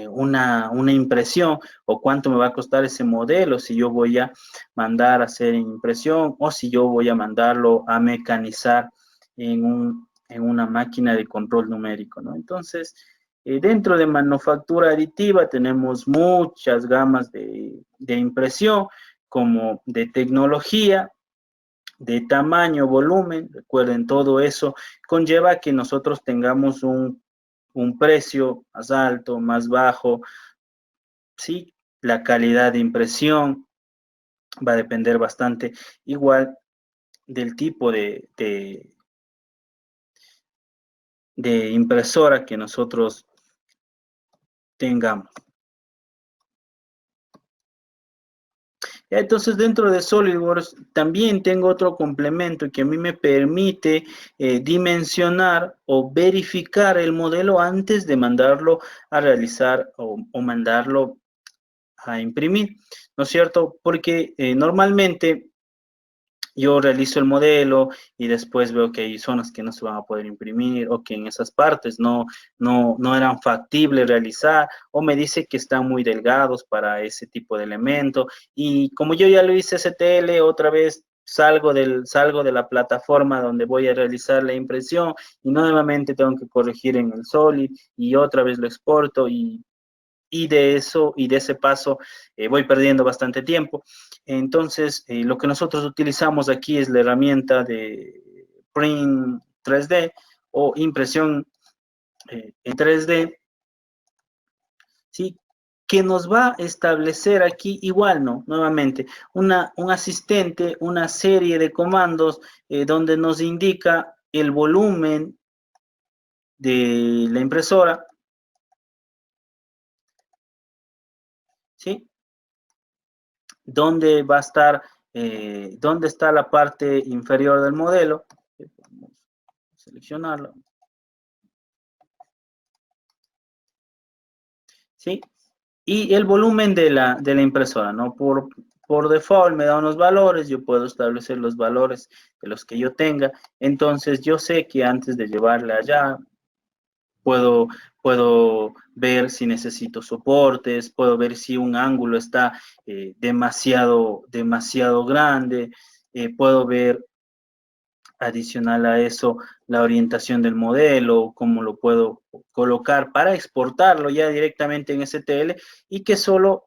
una impresión o cuánto me va a costar ese modelo si yo voy a mandar a hacer impresión o si yo voy a mandarlo a mecanizar en una máquina de control numérico, ¿no? Entonces, dentro de manufactura aditiva tenemos muchas gamas de impresión como de tecnología, de tamaño, volumen, recuerden, todo eso conlleva que nosotros tengamos un precio más alto, más bajo, ¿sí? La calidad de impresión va a depender bastante igual del tipo de impresora que nosotros tengamos. Entonces, dentro de SolidWorks también tengo otro complemento que a mí me permite dimensionar o verificar el modelo antes de mandarlo a realizar o mandarlo a imprimir, ¿no es cierto? Porque normalmente yo realizo el modelo y después veo que hay zonas que no se van a poder imprimir o que en esas partes no eran factibles realizar o me dice que están muy delgados para ese tipo de elemento y como yo ya lo hice STL, otra vez salgo de la plataforma donde voy a realizar la impresión y nuevamente tengo que corregir en el Solid y otra vez lo exporto y de eso y de ese paso voy perdiendo bastante tiempo. Entonces, lo que nosotros utilizamos aquí es la herramienta de Print 3D o impresión en 3D, ¿sí? Que nos va a establecer aquí igual, ¿no? Nuevamente, un asistente, una serie de comandos donde nos indica el volumen de la impresora, ¿sí? Dónde va a estar, dónde está la parte inferior del modelo. Podemos seleccionarlo. ¿Sí? Y el volumen de la impresora, ¿no? Por default me da unos valores, yo puedo establecer los valores de los que yo tenga. Entonces, yo sé que antes de llevarla allá, puedo, puedo ver si necesito soportes, puedo ver si un ángulo está demasiado grande, puedo ver adicional a eso la orientación del modelo, cómo lo puedo colocar para exportarlo ya directamente en STL y que solo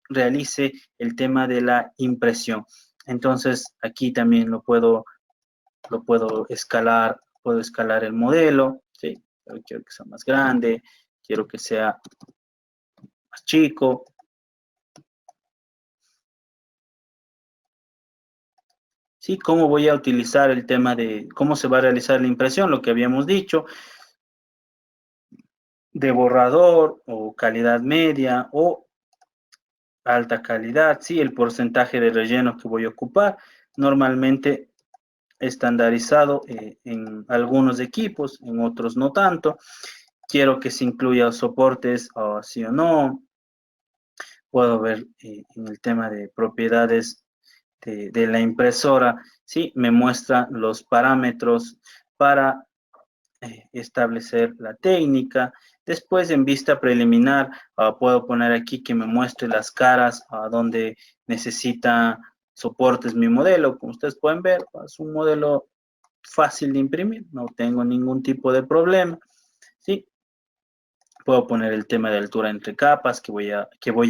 realice el tema de la impresión. Entonces aquí también lo puedo escalar el modelo, ¿sí? Quiero que sea más grande, quiero que sea más chico. ¿Sí? ¿Cómo voy a utilizar el tema de cómo se va a realizar la impresión? Lo que habíamos dicho, de borrador o calidad media o alta calidad, ¿sí? El porcentaje de relleno que voy a ocupar, normalmente estandarizado en algunos equipos, en otros no tanto. Quiero que se incluya soportes, sí o no. Puedo ver en el tema de propiedades de la impresora, sí, me muestra los parámetros para establecer la técnica. Después, en vista preliminar, puedo poner aquí que me muestre las caras donde necesita soportes mi modelo. Como ustedes pueden ver, es un modelo fácil de imprimir, no tengo ningún tipo de problema. ¿Sí? Puedo poner el tema de altura entre capas que voy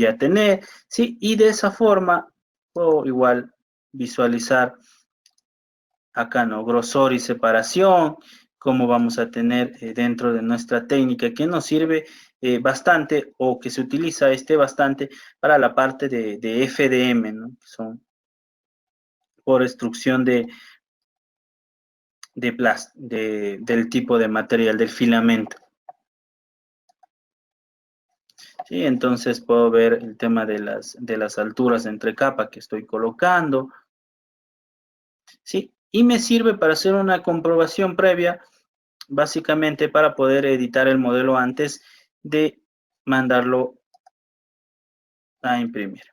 a tener, ¿sí? Y de esa forma puedo igual visualizar acá, ¿no? Grosor y separación, cómo vamos a tener dentro de nuestra técnica que nos sirve bastante o que se utiliza bastante para la parte de FDM, ¿no? Que son por instrucción del tipo de material, del filamento. ¿Sí? Entonces puedo ver el tema de las alturas entre capa que estoy colocando. ¿Sí? Y me sirve para hacer una comprobación previa, básicamente para poder editar el modelo antes de mandarlo a imprimir.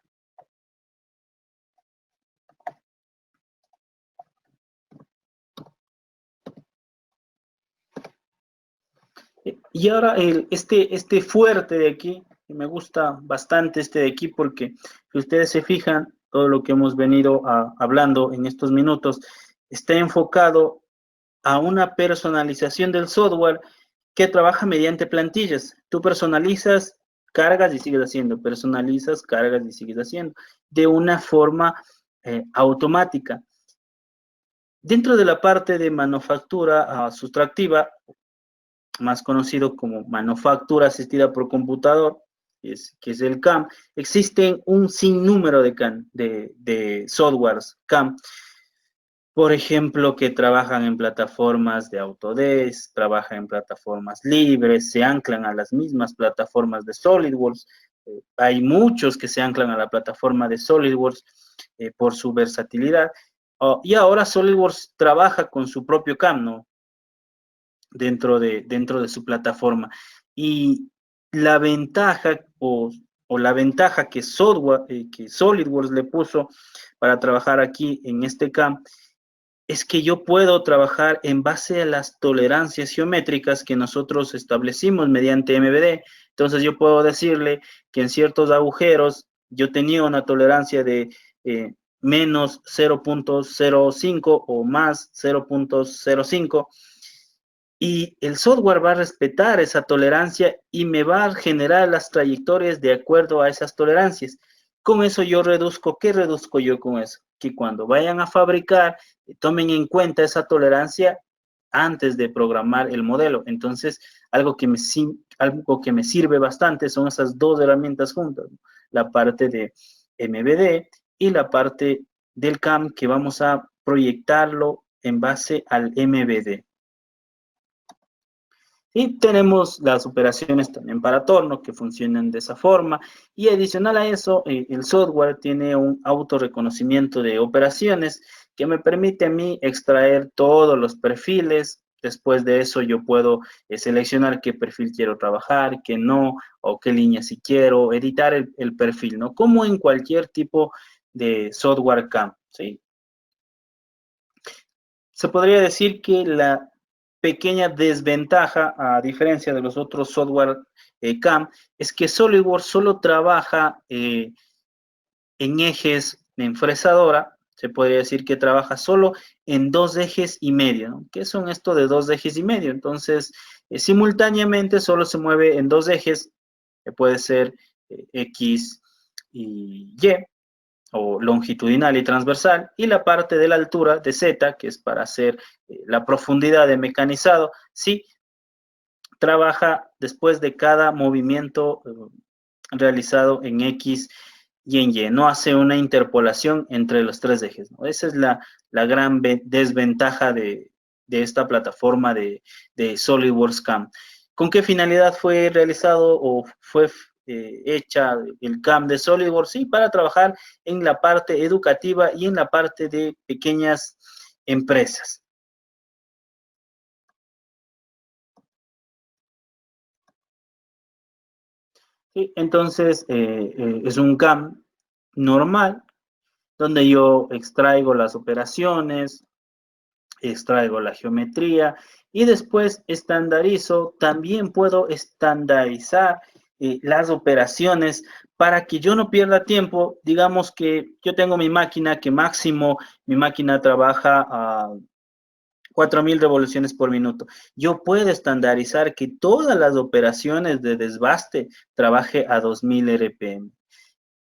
Y ahora este fuerte de aquí, que me gusta bastante este de aquí porque si ustedes se fijan, todo lo que hemos venido hablando en estos minutos está enfocado a una personalización del software que trabaja mediante plantillas. Tú personalizas, cargas y sigues haciendo, personalizas, cargas y sigues haciendo, de una forma automática. Dentro de la parte de manufactura sustractiva, más conocido como manufactura asistida por computador, que es el CAM, existen un sinnúmero de softwares CAM, por ejemplo, que trabajan en plataformas de Autodesk, trabajan en plataformas libres, se anclan a las mismas plataformas de SolidWorks. Hay muchos que se anclan a la plataforma de SolidWorks por su versatilidad. Y ahora SolidWorks trabaja con su propio CAM, ¿no? Dentro de su plataforma. Y la ventaja o la ventaja que SolidWorks le puso para trabajar aquí en este CAM es que yo puedo trabajar en base a las tolerancias geométricas que nosotros establecimos mediante MVD. Entonces yo puedo decirle que en ciertos agujeros yo tenía una tolerancia de menos 0.05 o más 0.05 y el software va a respetar esa tolerancia y me va a generar las trayectorias de acuerdo a esas tolerancias. Con eso yo reduzco, ¿qué reduzco yo con eso? Que cuando vayan a fabricar, tomen en cuenta esa tolerancia antes de programar el modelo. Entonces, algo que me sirve bastante son esas dos herramientas juntas, ¿no? La parte de MVD y la parte del CAM que vamos a proyectarlo en base al MVD. Y tenemos las operaciones también para torno que funcionan de esa forma. Y adicional a eso, el software tiene un autorreconocimiento de operaciones que me permite a mí extraer todos los perfiles. Después de eso yo puedo seleccionar qué perfil quiero trabajar, qué no, o qué línea si quiero, editar el perfil, ¿no? Como en cualquier tipo de software CAM, ¿sí? Se podría decir que la pequeña desventaja, a diferencia de los otros software CAM, es que SolidWorks solo trabaja en ejes en fresadora. Se podría decir que trabaja solo en 2,5 ejes, ¿no? ¿Qué son esto de 2,5 ejes? Entonces, simultáneamente solo se mueve en 2 ejes, que puede ser X y Y, o longitudinal y transversal, y la parte de la altura de Z, que es para hacer la profundidad de mecanizado, sí trabaja después de cada movimiento realizado en X y en Y, no hace una interpolación entre los 3 ejes, ¿no? Esa es la gran desventaja de esta plataforma de SolidWorks CAM. ¿Con qué finalidad fue realizado o fue hecha el CAM de SolidWorks? Sí, para trabajar en la parte educativa y en la parte de pequeñas empresas. Sí, entonces, es un CAM normal donde yo extraigo las operaciones, extraigo la geometría y después estandarizo. También puedo estandarizar las operaciones para que yo no pierda tiempo. Digamos que yo tengo mi máquina que máximo, mi máquina trabaja a 4,000 revoluciones por minuto. Yo puedo estandarizar que todas las operaciones de desbaste trabaje a 2,000 RPM.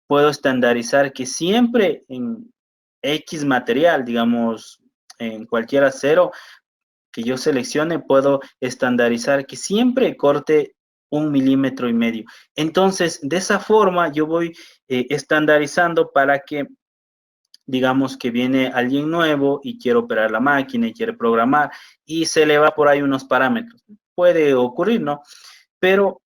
Puedo estandarizar que siempre en X material, digamos, en cualquier acero que yo seleccione, puedo estandarizar que siempre corte 1,5 mm. Entonces, de esa forma, yo voy estandarizando para que, digamos que viene alguien nuevo y quiere operar la máquina y quiere programar y se le va por ahí unos parámetros. Puede ocurrir, ¿no? Pero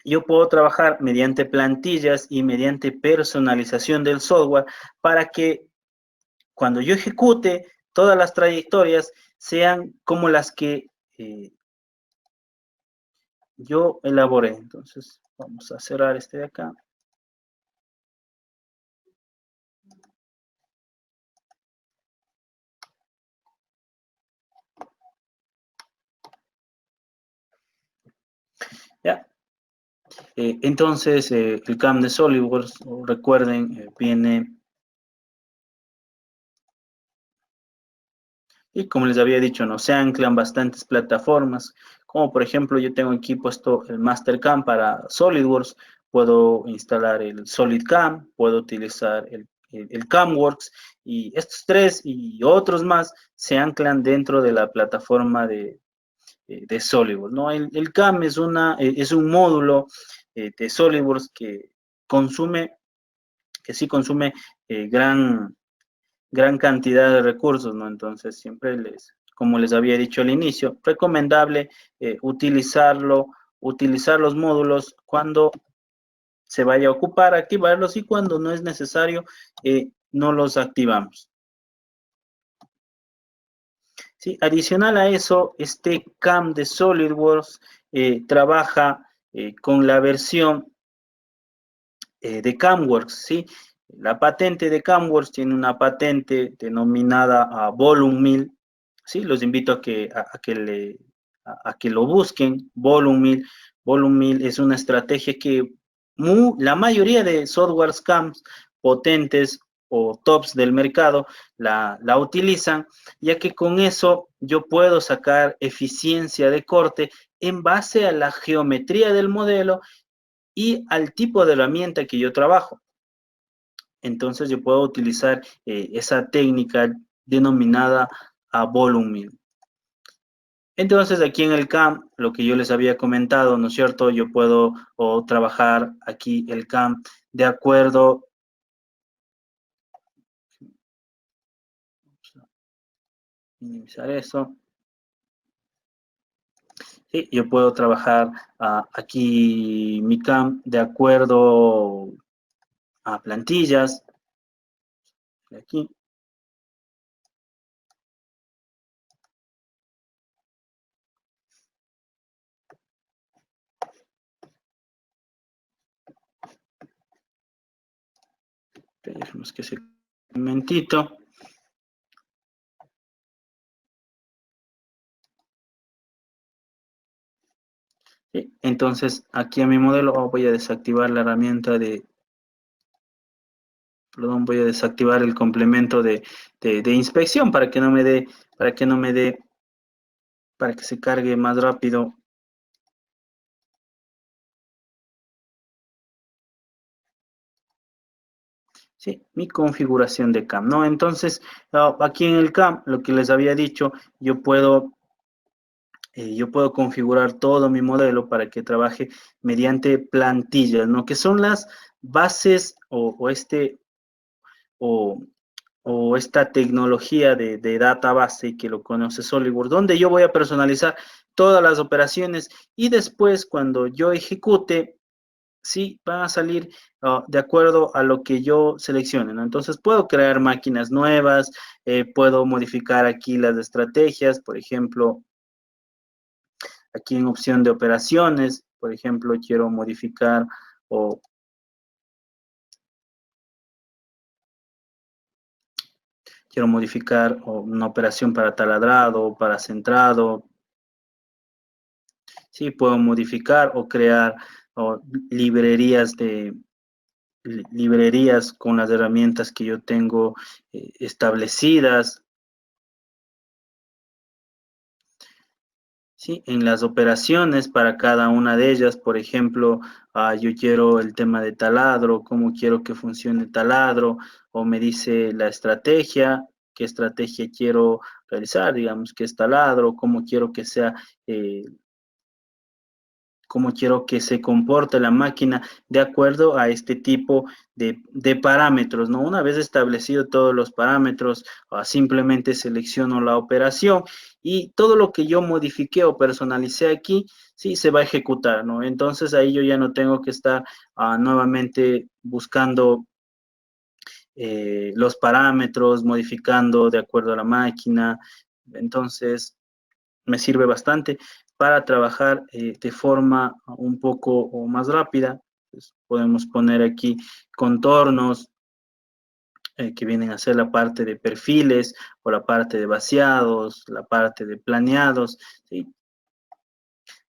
yo puedo trabajar mediante plantillas y mediante personalización del software para que cuando yo ejecute todas las trayectorias sean como las que yo elaboré. Entonces, vamos a cerrar este de acá. ¿Ya? Entonces, el CAM de SolidWorks, recuerden, viene, y como les había dicho, no se anclan bastantes plataformas, como por ejemplo, yo tengo aquí puesto el Mastercam para SolidWorks, puedo instalar el SolidCam, puedo utilizar el el CamWorks, y estos tres y otros más se anclan dentro de la plataforma de SolidWorks, ¿no? El CAM es un módulo de SolidWorks que sí consume gran cantidad de recursos, ¿no? Entonces, siempre como les había dicho al inicio, recomendable utilizar los módulos cuando se vaya a ocupar, activarlos, y cuando no es necesario, no los activamos. Sí, adicional a eso, este CAM de SolidWorks trabaja con la versión de CamWorks, ¿sí? La patente de CamWorks tiene una patente denominada Volume Mill, ¿sí? Los invito a que lo busquen, Volume Mill. Volume Mill es una estrategia que la mayoría de softwares CAMs potentes o tops del mercado la utilizan, ya que con eso yo puedo sacar eficiencia de corte en base a la geometría del modelo y al tipo de herramienta que yo trabajo. Entonces yo puedo utilizar esa técnica denominada Volume Mill. Entonces aquí en el CAM, lo que yo les había comentado, ¿no es cierto? Yo puedo trabajar aquí el CAM de acuerdo. Minimizar eso. Sí, yo puedo trabajar aquí mi CAM de acuerdo a plantillas. Aquí. Dejemos que se un momentito. ¿Sí? Entonces, aquí a mi modelo voy a desactivar la herramienta perdón, voy a desactivar el complemento de inspección para que no me dé, para que se cargue más rápido. Sí, mi configuración de CAM, ¿no? Entonces, aquí en el CAM, lo que les había dicho, yo puedo configurar todo mi modelo para que trabaje mediante plantillas, ¿no? Que son las bases o esta tecnología de database que lo conoce SolidWorks, donde yo voy a personalizar todas las operaciones, y después cuando yo ejecute, sí, van a salir de acuerdo a lo que yo seleccione, ¿no? Entonces puedo crear máquinas nuevas, puedo modificar aquí las estrategias, por ejemplo, aquí en opción de operaciones, por ejemplo, quiero modificar o una operación para taladrado, para centrado. Sí, puedo modificar o crear o librerías librerías con las herramientas que yo tengo establecidas. Sí, en las operaciones para cada una de ellas, por ejemplo, yo quiero el tema de taladro, cómo quiero que funcione taladro, o me dice la estrategia, qué estrategia quiero realizar, digamos que es taladro, cómo quiero que sea cómo quiero que se comporte la máquina de acuerdo a este tipo de parámetros, ¿no? Una vez establecido todos los parámetros, simplemente selecciono la operación, y todo lo que yo modifiqué o personalicé aquí, sí, se va a ejecutar, ¿no? Entonces ahí yo ya no tengo que estar nuevamente buscando los parámetros, modificando de acuerdo a la máquina. Entonces, me sirve bastante para trabajar de forma un poco más rápida. Pues podemos poner aquí contornos que vienen a ser la parte de perfiles, o la parte de vaciados, la parte de planeados, ¿sí?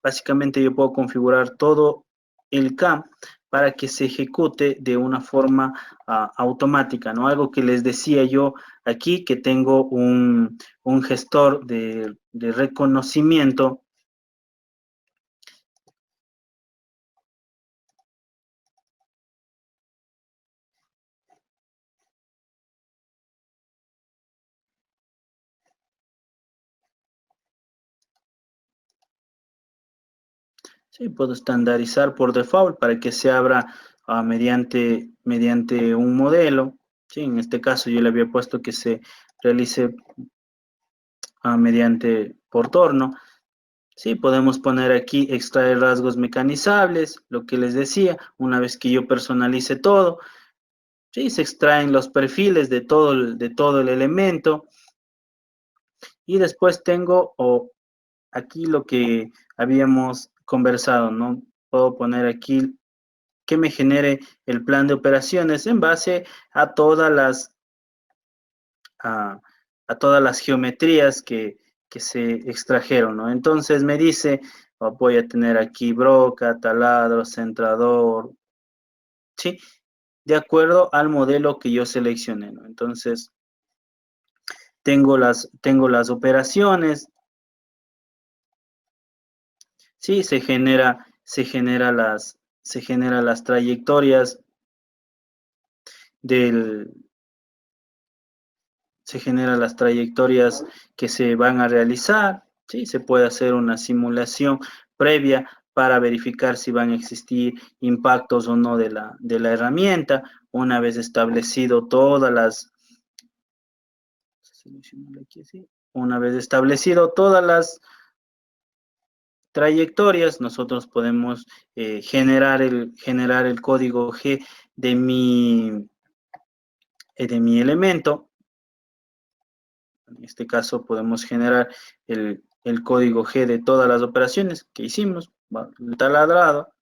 Básicamente yo puedo configurar todo el CAM para que se ejecute de una forma automática, ¿no? Algo que les decía yo aquí, que tengo un gestor de reconocimiento. Sí, puedo estandarizar por default para que se abra mediante un modelo. Sí, en este caso yo le había puesto que se realice mediante por torno. Sí, podemos poner aquí extraer rasgos mecanizables, lo que les decía, una vez que yo personalice todo, sí, se extraen los perfiles de todo el elemento y después tengo aquí lo que habíamos conversado, ¿no? Puedo poner aquí que me genere el plan de operaciones en base a a, a todas las geometrías que se extrajeron, ¿no? Entonces me dice, voy a tener aquí broca, taladro, centrador, ¿sí? De acuerdo al modelo que yo seleccioné, ¿no? Entonces, tengo las operaciones, ¿sí? Se genera las trayectorias del, se generan las trayectorias que se van a realizar, ¿sí? Se puede hacer una simulación previa para verificar si van a existir impactos o no de la herramienta, una vez establecido todas las, una vez establecido todas las trayectorias, nosotros podemos generar el código G de mi elemento. En este caso podemos generar el código G de todas las operaciones que hicimos, el taladrado,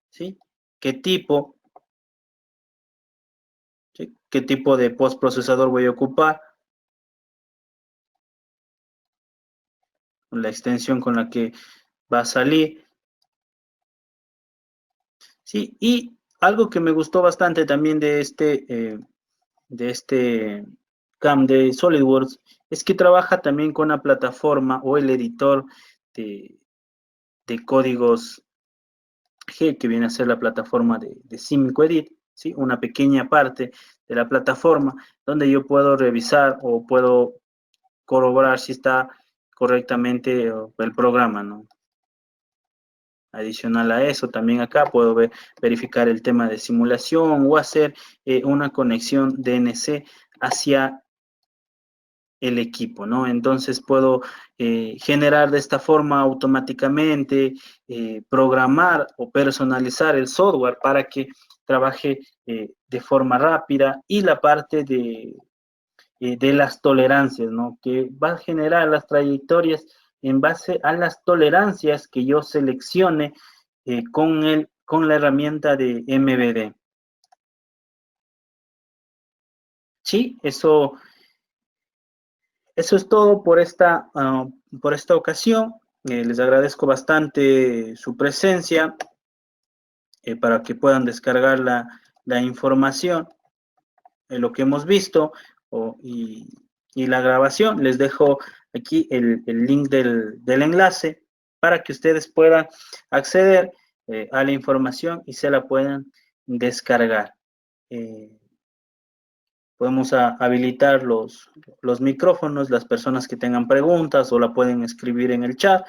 ¿sí? ¿Qué tipo? ¿Sí? ¿Qué tipo de postprocesador voy a ocupar? La extensión con la que va a salir, ¿sí? Y algo que me gustó bastante también de este CAM de SolidWorks es que trabaja también con una plataforma o el editor de, de códigos G, que viene a ser la plataforma de SimcoEdit, ¿sí? Una pequeña parte de la plataforma donde yo puedo revisar o puedo corroborar si está correctamente el programa, ¿no? Adicional a eso, también acá puedo verificar el tema de simulación o hacer una conexión DNC hacia el equipo, ¿no? Entonces puedo generar de esta forma automáticamente, programar o personalizar el software para que trabaje de forma rápida y la parte de las tolerancias, ¿no? Que va a generar las trayectorias en base a las tolerancias que yo seleccione con la herramienta de MVD. Sí, eso es todo por esta ocasión. Les agradezco bastante su presencia para que puedan descargar la información de lo que hemos visto y la grabación. Les dejo aquí el link del enlace para que ustedes puedan acceder a la información y se la puedan descargar. Eh, Podemos habilitar los micrófonos, las personas que tengan preguntas o la pueden escribir en el chat.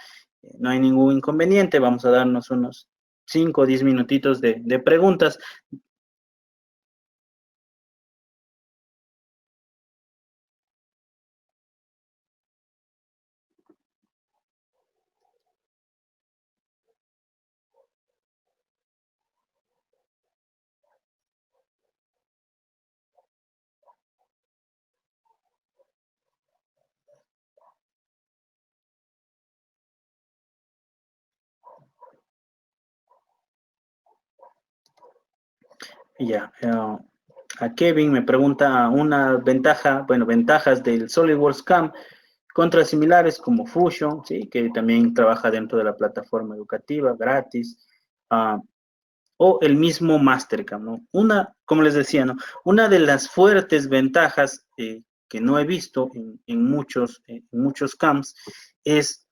No hay ningún inconveniente, vamos a darnos unos 5 o 10 minutitos de preguntas. Ya, a Kevin me pregunta una ventaja, bueno, ventajas del SolidWorks CAM contra similares como Fusion, ¿sí? Que también trabaja dentro de la plataforma educativa gratis. O el mismo Mastercam, ¿no? Como les decía, ¿no? Una de las fuertes ventajas que no he visto en muchos camps es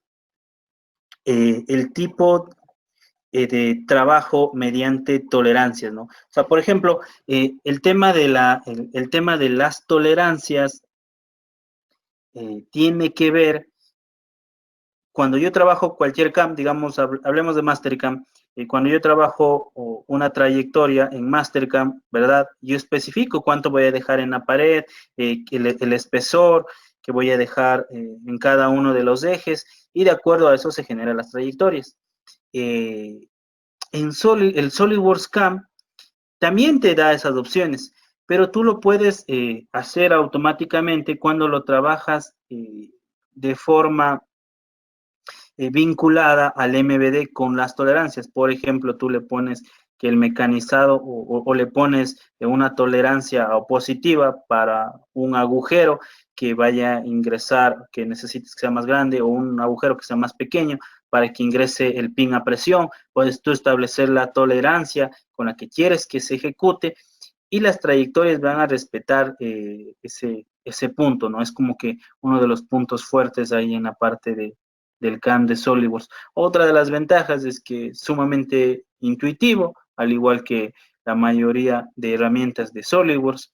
el tipo de trabajo mediante tolerancias, ¿no? O sea, por ejemplo, el tema el tema de las tolerancias tiene que ver cuando yo trabajo cualquier CAM, digamos, hablemos de Mastercam, cuando yo trabajo una trayectoria en Mastercam, ¿verdad? Yo especifico cuánto voy a dejar en la pared, el espesor que voy a dejar en cada uno de los ejes, y de acuerdo a eso se generan las trayectorias. El SolidWorks CAM también te da esas opciones, pero tú lo puedes hacer automáticamente cuando lo trabajas de forma vinculada al MVD con las tolerancias. Por ejemplo, tú le pones que el mecanizado o le pones una tolerancia positiva para un agujero que vaya a ingresar, que necesites que sea más grande, o un agujero que sea más pequeño para que ingrese el pin a presión. Puedes tú establecer la tolerancia con la que quieres que se ejecute y las trayectorias van a respetar ese punto, ¿no? Es como que uno de los puntos fuertes ahí en la parte del CAM de SolidWorks. Otra de las ventajas es que es sumamente intuitivo, al igual que la mayoría de herramientas de SolidWorks.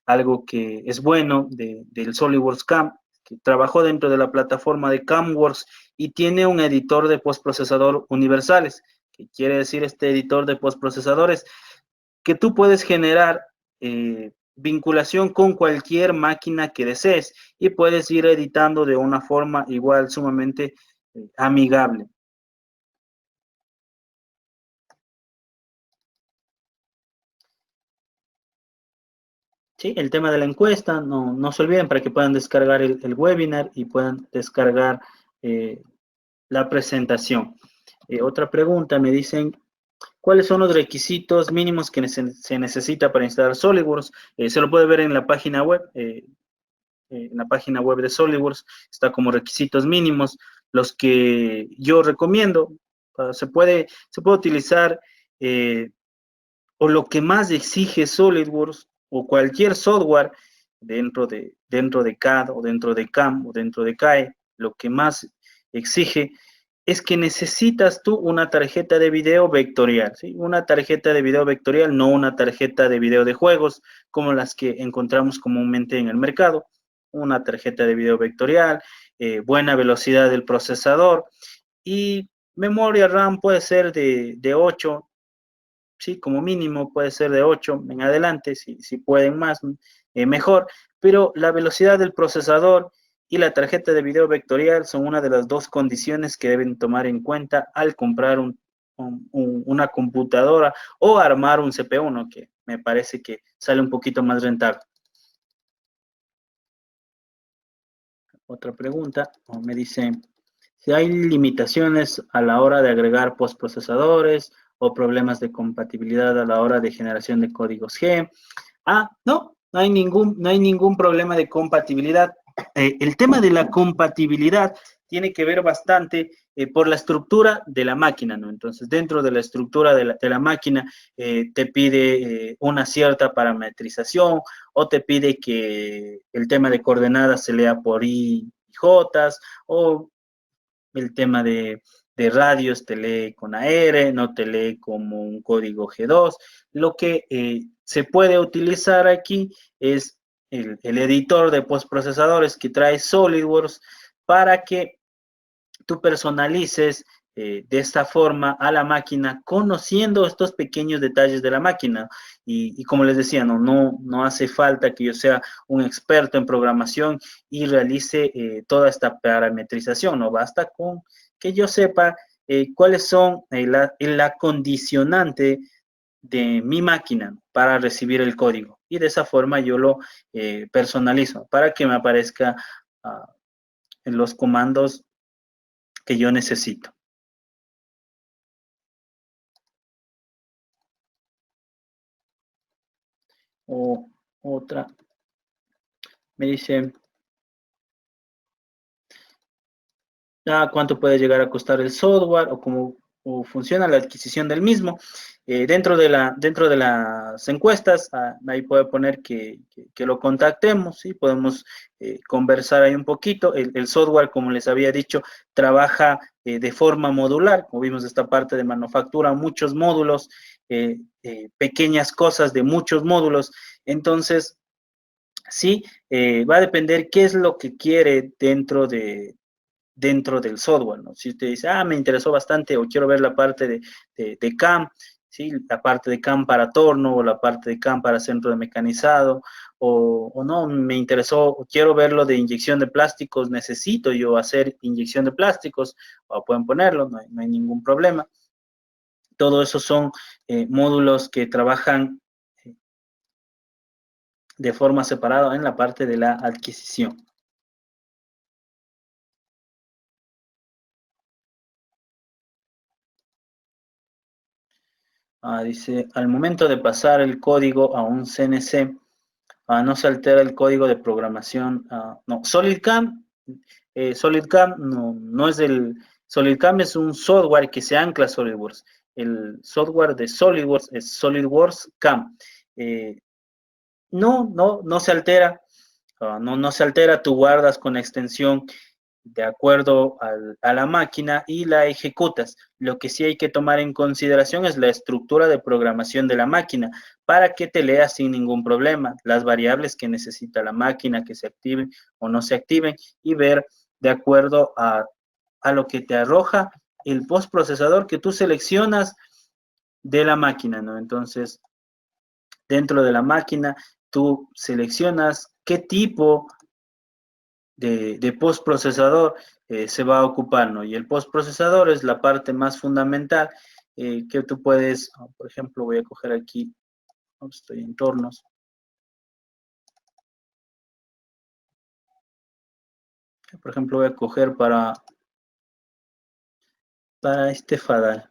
Algo que es bueno del SolidWorks CAM, que trabajó dentro de la plataforma de CAMWorks y tiene un editor de postprocesador universales. ¿Qué quiere decir este editor de postprocesadores? Que tú puedes generar vinculación con cualquier máquina que desees y puedes ir editando de una forma igual sumamente amigable. Sí, el tema de la encuesta, no se olviden para que puedan descargar el webinar y puedan descargar la presentación. Otra pregunta, me dicen, ¿cuáles son los requisitos mínimos que se necesita para instalar SolidWorks? Se lo puede ver en la página web. En la página web de SolidWorks está como requisitos mínimos, los que yo recomiendo. Se puede utilizar o lo que más exige SolidWorks o cualquier software dentro de CAD o dentro de CAM o dentro de CAE, lo que más exige es que necesitas tú una tarjeta de video vectorial, ¿sí? Una tarjeta de video vectorial, no una tarjeta de video de juegos como las que encontramos comúnmente en el mercado. Una tarjeta de video vectorial, buena velocidad del procesador y memoria RAM puede ser de 8, sí, como mínimo puede ser de 8 en adelante, si pueden más, mejor, pero la velocidad del procesador y la tarjeta de video vectorial son una de las dos condiciones que deben tomar en cuenta al comprar una computadora o armar un CPU, ¿no? Que me parece que sale un poquito más rentable. Otra pregunta, me dice, si hay limitaciones a la hora de agregar postprocesadores o problemas de compatibilidad a la hora de generación de códigos G. No hay ningún problema de compatibilidad. El tema de la compatibilidad tiene que ver bastante por la estructura de la máquina, ¿no? Entonces, dentro de la estructura de la máquina, te pide una cierta parametrización o te pide que el tema de coordenadas se lea por I y J, o el tema de radios te lee con AR, no te lee como un código G2. Lo que se puede utilizar aquí es el editor de postprocesadores que trae SolidWorks para que tú personalices de esta forma a la máquina, conociendo estos pequeños detalles de la máquina. Y como les decía, no hace falta que yo sea un experto en programación y realice toda esta parametrización, no basta con que yo sepa cuáles son la condicionante de mi máquina para recibir el código. Y de esa forma yo lo personalizo para que me aparezca en los comandos que yo necesito. O otra, me dice, ¿cuánto puede llegar a costar el software o cómo funciona la adquisición del mismo? Dentro de las encuestas, ahí puede poner que lo contactemos, ¿sí? Podemos conversar ahí un poquito. El software, como les había dicho, trabaja de forma modular, como vimos esta parte de manufactura, muchos módulos, pequeñas cosas de muchos módulos. Entonces, sí, va a depender qué es lo que quiere dentro de dentro del software, ¿no? Si usted dice, me interesó bastante o quiero ver la parte de CAM, ¿sí? La parte de CAM para torno o la parte de CAM para centro de mecanizado, o no, me interesó, quiero ver lo de inyección de plásticos, necesito yo hacer inyección de plásticos, o pueden ponerlo, no hay ningún problema. Todo eso son módulos que trabajan de forma separada en la parte de la adquisición. Dice, al momento de pasar el código a un CNC, no se altera el código de programación. No, SolidCAM, SolidCAM no es SolidCAM es un software que se ancla a SolidWorks. El software de SolidWorks es SolidWorks CAM. No se altera. No se altera, tú guardas con extensión de acuerdo a la máquina y la ejecutas. Lo que sí hay que tomar en consideración es la estructura de programación de la máquina para que te lea sin ningún problema las variables que necesita la máquina, que se activen o no se activen, y ver de acuerdo a lo que te arroja el postprocesador que tú seleccionas de la máquina, ¿no? Entonces, dentro de la máquina, tú seleccionas qué tipo de postprocesador se va a ocupar, ¿no? Y el postprocesador es la parte más fundamental que tú puedes, por ejemplo, voy a coger aquí, estoy en tornos. Por ejemplo, voy a coger para este FADAL.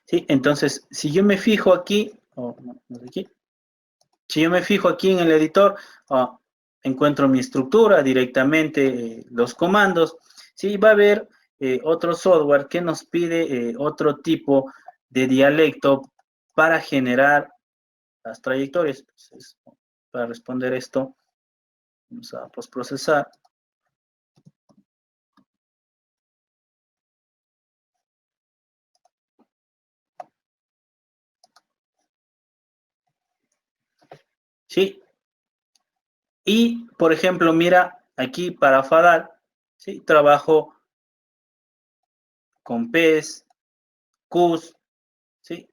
Sí, entonces, si yo me fijo aquí, si yo me fijo aquí en el editor, encuentro mi estructura directamente, los comandos. Sí, va a haber otro software que nos pide otro tipo de dialecto para generar las trayectorias. Entonces, para responder esto, vamos a postprocesar. Sí. Y, por ejemplo, mira, aquí para FADAL, ¿sí? Trabajo con PES, CUS, ¿sí?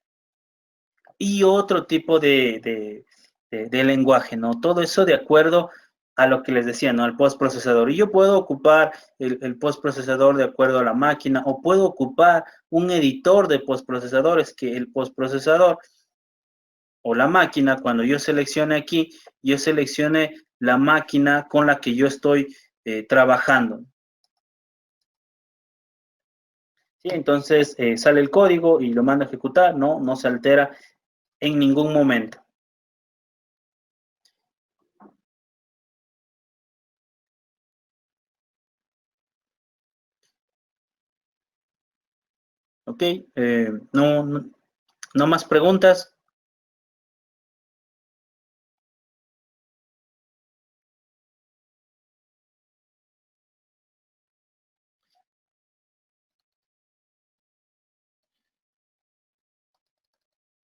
Y otro tipo de lenguaje, ¿no? Todo eso de acuerdo a lo que les decía, ¿no? Al postprocesador. Y yo puedo ocupar el postprocesador de acuerdo a la máquina, o puedo ocupar un editor de postprocesadores, que el postprocesador o la máquina, cuando yo seleccione aquí, yo seleccione la máquina con la que yo estoy trabajando. ¿Sí? Entonces sale el código y lo mando a ejecutar, no se altera en ningún momento. ¿Ok? No más preguntas.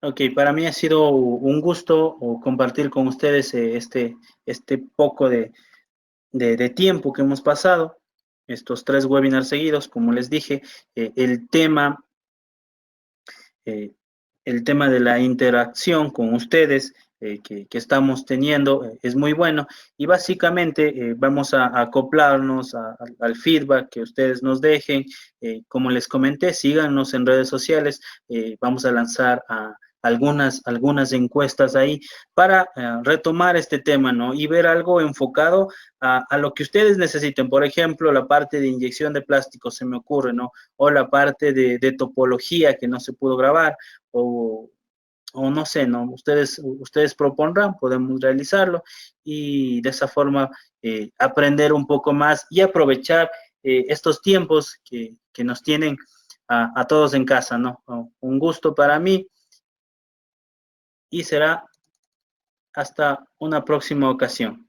Ok, para mí ha sido un gusto compartir con ustedes este poco de tiempo que hemos pasado, estos 3 webinars seguidos. Como les dije, el tema de la interacción con ustedes que estamos teniendo es muy bueno, y básicamente vamos a acoplarnos al feedback que ustedes nos dejen. Como les comenté, síganos en redes sociales, vamos a lanzar algunas encuestas ahí para retomar este tema, ¿no? Y ver algo enfocado a lo que ustedes necesiten. Por ejemplo, la parte de inyección de plástico se me ocurre, ¿no? O la parte de topología que no se pudo grabar, o no sé, ¿no? Ustedes propondrán, podemos realizarlo, y de esa forma aprender un poco más y aprovechar estos tiempos que nos tienen a todos en casa, ¿no? Un gusto para mí, y será hasta una próxima ocasión.